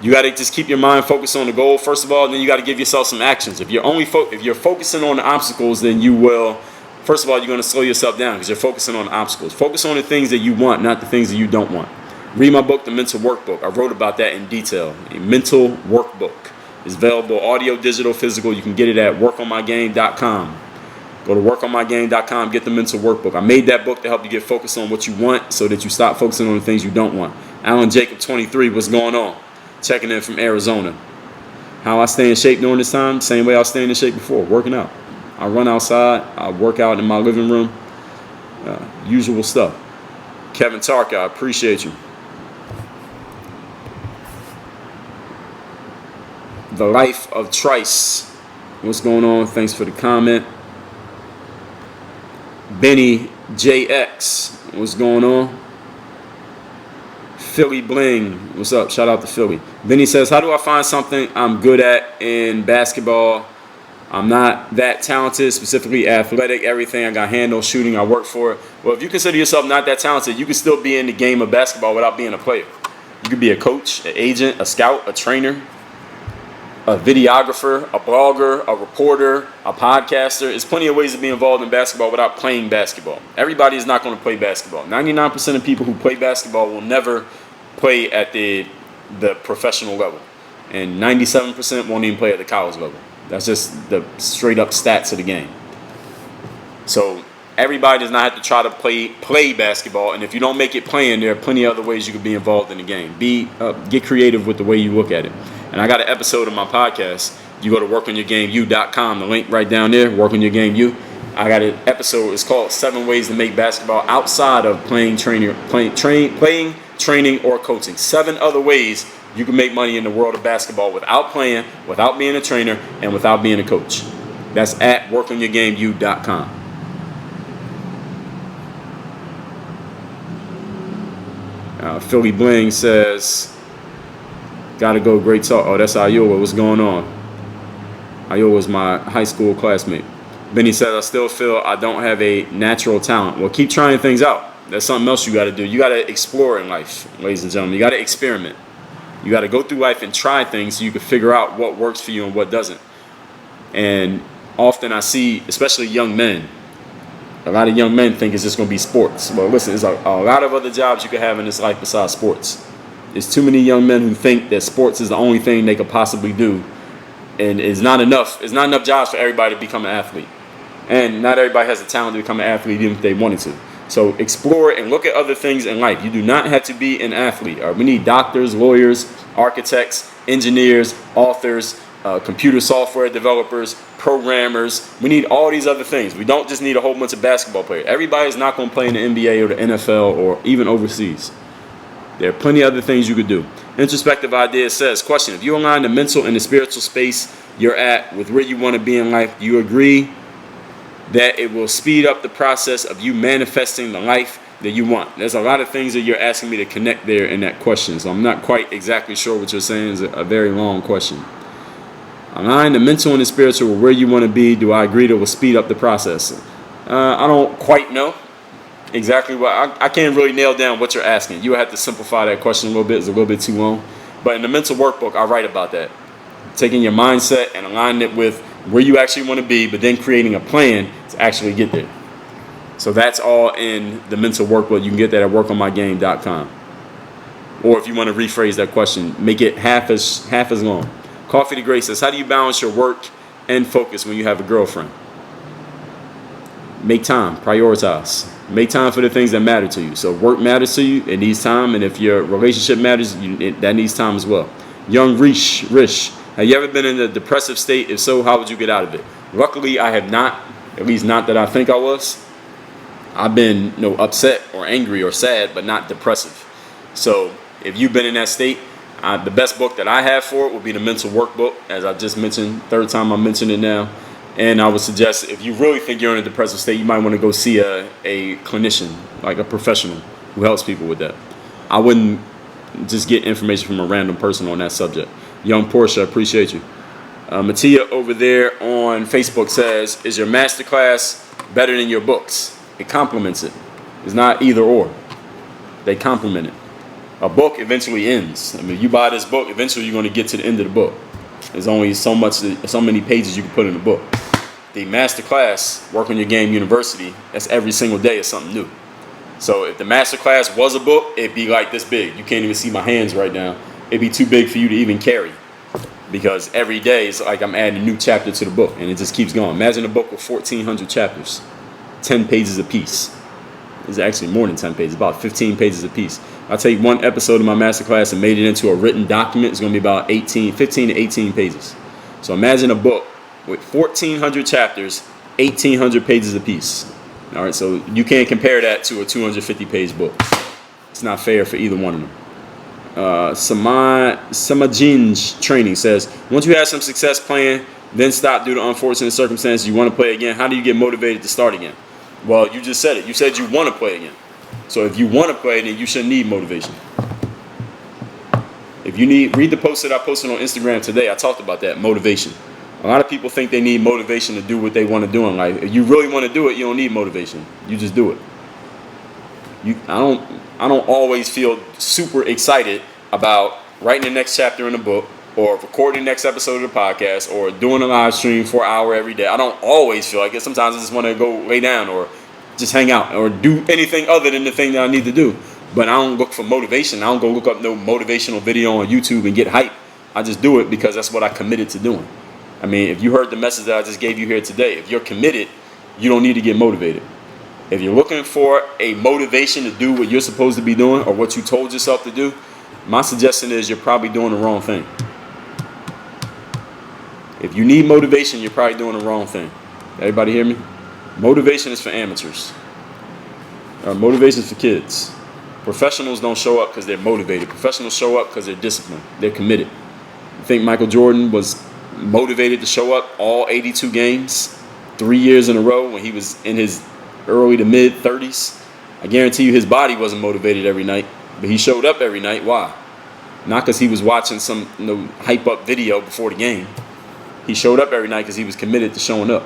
You got to just keep your mind focused on the goal, first of all, and then you got to give yourself some actions. If you're focusing on the obstacles, then you will, first of all, you're going to slow yourself down because you're focusing on the obstacles. Focus on the things that you want, not the things that you don't want. Read my book, The Mental Workbook. I wrote about that in detail. A mental workbook is available, audio, digital, physical. You can get it at workonmygame.com. Go to workonmygame.com, get the mental workbook. I made that book to help you get focused on what you want so that you stop focusing on the things you don't want. Alan Jacob, 23, what's going on? Checking in from Arizona. How I stay in shape during this time? Same way I was staying in shape before, working out. I run outside. I work out in my living room. Usual stuff. Kevin Tarka, I appreciate you. The Life of Trice. What's going on? Thanks for the comment. Benny JX, what's going on? Philly Bling, what's up? Shout out to Philly. Benny says, how do I find something I'm good at in basketball? I'm not that talented, specifically athletic, everything. I got handle, shooting, I work for it. Well, if you consider yourself not that talented, you can still be in the game of basketball without being a player. You could be a coach, an agent, a scout, a trainer, a videographer, a blogger, a reporter, a podcaster. There's plenty of ways to be involved in basketball without playing basketball. Everybody is not going to play basketball. 99% of people who play basketball will never play at the professional level. And 97% won't even play at the college level. That's just the straight up stats of the game. So everybody does not have to try to play basketball. And if you don't make it playing, there are plenty of other ways you could be involved in the game. Get creative with the way you look at it. And I got an episode of my podcast. You go to workonyourgameu.com, the link right down there, Work on Your Game U. I got an episode, it's called 7 Ways to Make Basketball Outside of playing, training, or coaching. 7 other ways you can make money in the world of basketball without playing, without being a trainer, and without being a coach. That's at workonyourgameu.com. Philly Bling says, gotta go, great talk. Oh, that's Iowa. What's going on? Iowa's my high school classmate. Benny says, I still feel I don't have a natural talent. Well, keep trying things out. That's something else you got to do. You got to explore in life, ladies and gentlemen. You got to experiment. You got to go through life and try things so you can figure out what works for you and what doesn't. And often I see, especially young men, a lot of young men think it's just going to be sports. Well, listen, there's a lot of other jobs you can have in this life besides sports. There's too many young men who think that sports is the only thing they could possibly do, and it's not enough. It's not enough jobs for everybody to become an athlete, and not everybody has the talent to become an athlete even if they wanted to. So explore it and look at other things in life. You do not have to be an athlete. We need doctors, lawyers, architects, engineers, authors, computer software developers, programmers. We need all these other things. We don't just need a whole bunch of basketball players. Everybody's not going to play in the NBA or the NFL or even overseas. There are plenty of other things you could do. Introspective Ideas says, question, if you align the mental and the spiritual space you're at with where you want to be in life, do you agree that it will speed up the process of you manifesting the life that you want? There's a lot of things that you're asking me to connect there in that question, so I'm not quite exactly sure what you're saying. It's a very long question. Align the mental and the spiritual with where you want to be. Do I agree that it will speed up the process? I don't quite know exactly what. I can't really nail down what you're asking. You have to simplify that question a little bit. It's a little bit too long. But in the mental workbook, I write about that. Taking your mindset and aligning it with where you actually want to be, but then creating a plan to actually get there. So that's all in the mental workbook. You can get that at workonmygame.com. Or if you want to rephrase that question, make it half as long. Coffee to Grace says, how do you balance your work and focus when you have a girlfriend? Make time, prioritize. Make time for the things that matter to you. So work matters to you, it needs time, and if your relationship matters, that needs time as well. Young Rish, have you ever been in a depressive state? If so, how would you get out of it? Luckily, I have not, at least not that I think I was. I've been upset or angry or sad, but not depressive. So if you've been in that state, the best book that I have for it would be the mental workbook, as I just mentioned, third time I'm mentioning it now. And I would suggest if you really think you're in a depressive state, you might want to go see a clinician, like a professional who helps people with that. I wouldn't just get information from a random person on that subject. Young Portia, appreciate you. Mattia over there on Facebook says, is your masterclass better than your books? It complements it. It's not either or. They complement it. A book eventually ends. I mean, you buy this book, eventually you're going to get to the end of the book. There's only so many pages you can put in the book. The masterclass, Work on Your Game University, that's every single day is something new. So if the masterclass was a book, it'd be like this big. You can't even see my hands right now. It'd be too big for you to even carry, because every day it's like I'm adding a new chapter to the book, and it just keeps going. Imagine a book with 1,400 chapters, 10 pages a piece. It's actually more than 10 pages, about 15 pages a piece. I'll take one episode of my masterclass and made it into a written document. It's going to be about 15 to 18 pages. So imagine a book with 1,400 chapters, 1,800 pages a piece. All right, so you can't compare that to a 250-page book. It's not fair for either one of them. Samajinj Training says, once you have some success playing, then stop due to unfortunate circumstances, you want to play again. How do you get motivated to start again? Well, you just said it. You said you want to play again. So if you want to play, then you shouldn't need motivation. If you read the post that I posted on Instagram today, I talked about that, motivation. A lot of people think they need motivation to do what they want to do in life. If you really want to do it, you don't need motivation. You just do it. I don't always feel super excited about writing the next chapter in the book, or recording the next episode of the podcast, or doing a live stream for an hour every day. I don't always feel like it. Sometimes I just want to go lay down or just hang out or do anything other than the thing that I need to do. But I don't look for motivation. I don't go look up no motivational video on YouTube and get hype. I just do it because that's what I committed to doing. I mean, if you heard the message that I just gave you here today, if you're committed, you don't need to get motivated. If you're looking for a motivation to do what you're supposed to be doing or what you told yourself to do, my suggestion is you're probably doing the wrong thing. If you need motivation, you're probably doing the wrong thing. Everybody hear me? Motivation is for amateurs. Motivation is for kids. Professionals don't show up because they're motivated. Professionals show up because they're disciplined. They're committed. You think Michael Jordan was motivated to show up all 82 games 3 years in a row when he was in his early to mid 30s? I guarantee you his body wasn't motivated every night, but he showed up every night. Why? Not because he was watching some hype up video before the game. He showed up every night because he was committed to showing up.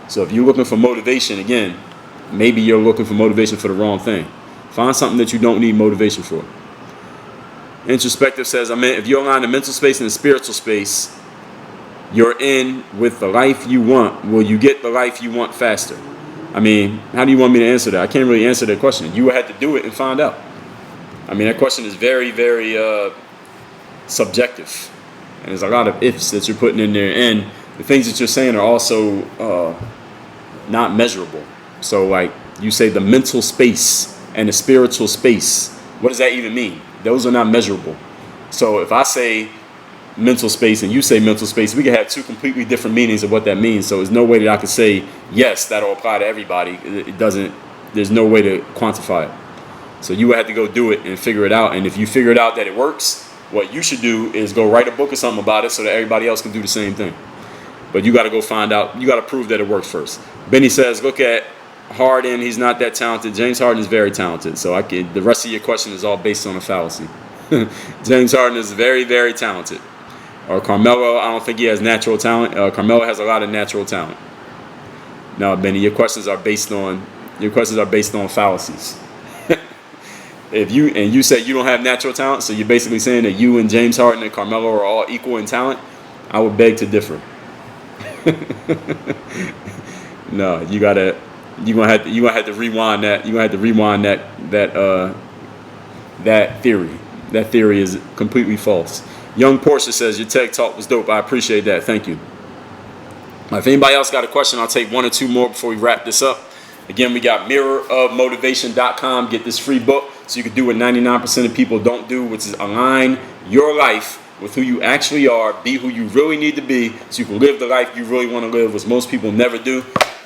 So if you're looking for motivation, again, maybe you're looking for motivation for the wrong thing. Find something that you don't need motivation for. Introspective says, if you align the mental space and the spiritual space you're in with the life you want, will you get the life you want faster? I mean, how do you want me to answer that? I can't really answer that question. You had to do it and find out. I mean, that question is very, very subjective. And there's a lot of ifs that you're putting in there. And the things that you're saying are also not measurable. So, like, you say the mental space and the spiritual space. What does that even mean? Those are not measurable. So if I say mental space and you say mental space, we can have two completely different meanings of what that means. So there's no way that I could say, yes, that'll apply to everybody. It doesn't, there's no way to quantify it. So you would have to go do it and figure it out. And if you figure it out that it works, what you should do is go write a book or something about it so that everybody else can do the same thing. But you got to go find out, you got to prove that it works first. Benny says, look at Harden, he's not that talented. James Harden is very talented. So the rest of your question is all based on a fallacy. James Harden is very, very talented. Or Carmelo, I don't think he has natural talent. Carmelo has a lot of natural talent. No, Benny, your questions are based on fallacies. If you say you don't have natural talent, so you're basically saying that you and James Harden and Carmelo are all equal in talent, I would beg to differ. No, you're gonna have to rewind that. You're gonna have to rewind that theory. That theory is completely false. Young Portia says, your tech talk was dope. I appreciate that. Thank you. If anybody else got a question, I'll take one or two more before we wrap this up. Again, we got mirrorofmotivation.com. Get this free book so you can do what 99% of people don't do, which is align your life with who you actually are. Be who you really need to be so you can live the life you really want to live, which most people never do.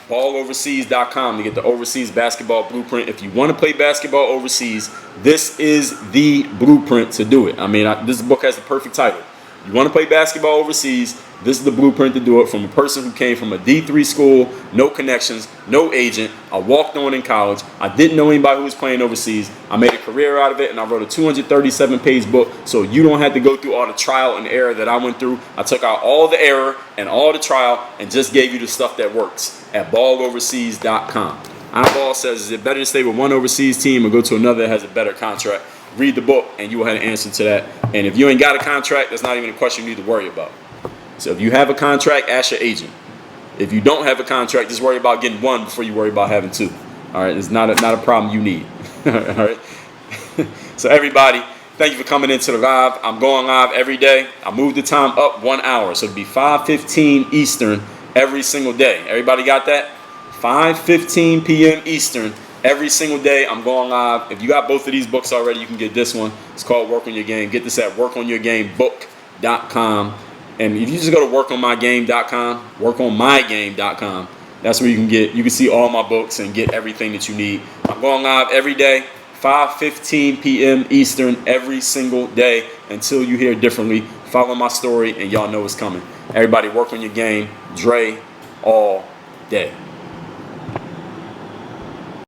balloverseas.com to get the overseas basketball blueprint. If you want to play basketball overseas, this is the blueprint to do it. I mean, this book has the perfect title. You want to play basketball overseas, this is the blueprint to do it, from a person who came from a D3 school, no connections, no agent. I walked on in college. I didn't know anybody who was playing overseas. I made a career out of it, and I wrote a 237-page book so you don't have to go through all the trial and error that I went through. I took out all the error and all the trial and just gave you the stuff that works at balloverseas.com. Eyeball says, is it better to stay with one overseas team or go to another that has a better contract? Read the book and you will have an answer to that. And if you ain't got a contract, that's not even a question you need to worry about. So if you have a contract, ask your agent. If you don't have a contract, just worry about getting one before you worry about having two. All right, it's not a problem you need. All right. So everybody, thank you for coming into the live. I'm going live every day. I moved the time up 1 hour, so it'll be 5:15 Eastern every single day. Everybody got that? 5:15 p.m. Eastern every single day. I'm going live. If you got both of these books already, you can get this one. It's called Work on Your Game. Get this at workonyourgamebook.com. And if you just go to workonmygame.com, workonmygame.com, that's where you can see all my books and get everything that you need. I'm going live every day, 5:15 p.m. Eastern every single day until you hear differently. Follow my story and y'all know what's coming. Everybody work on your game. Dre all day.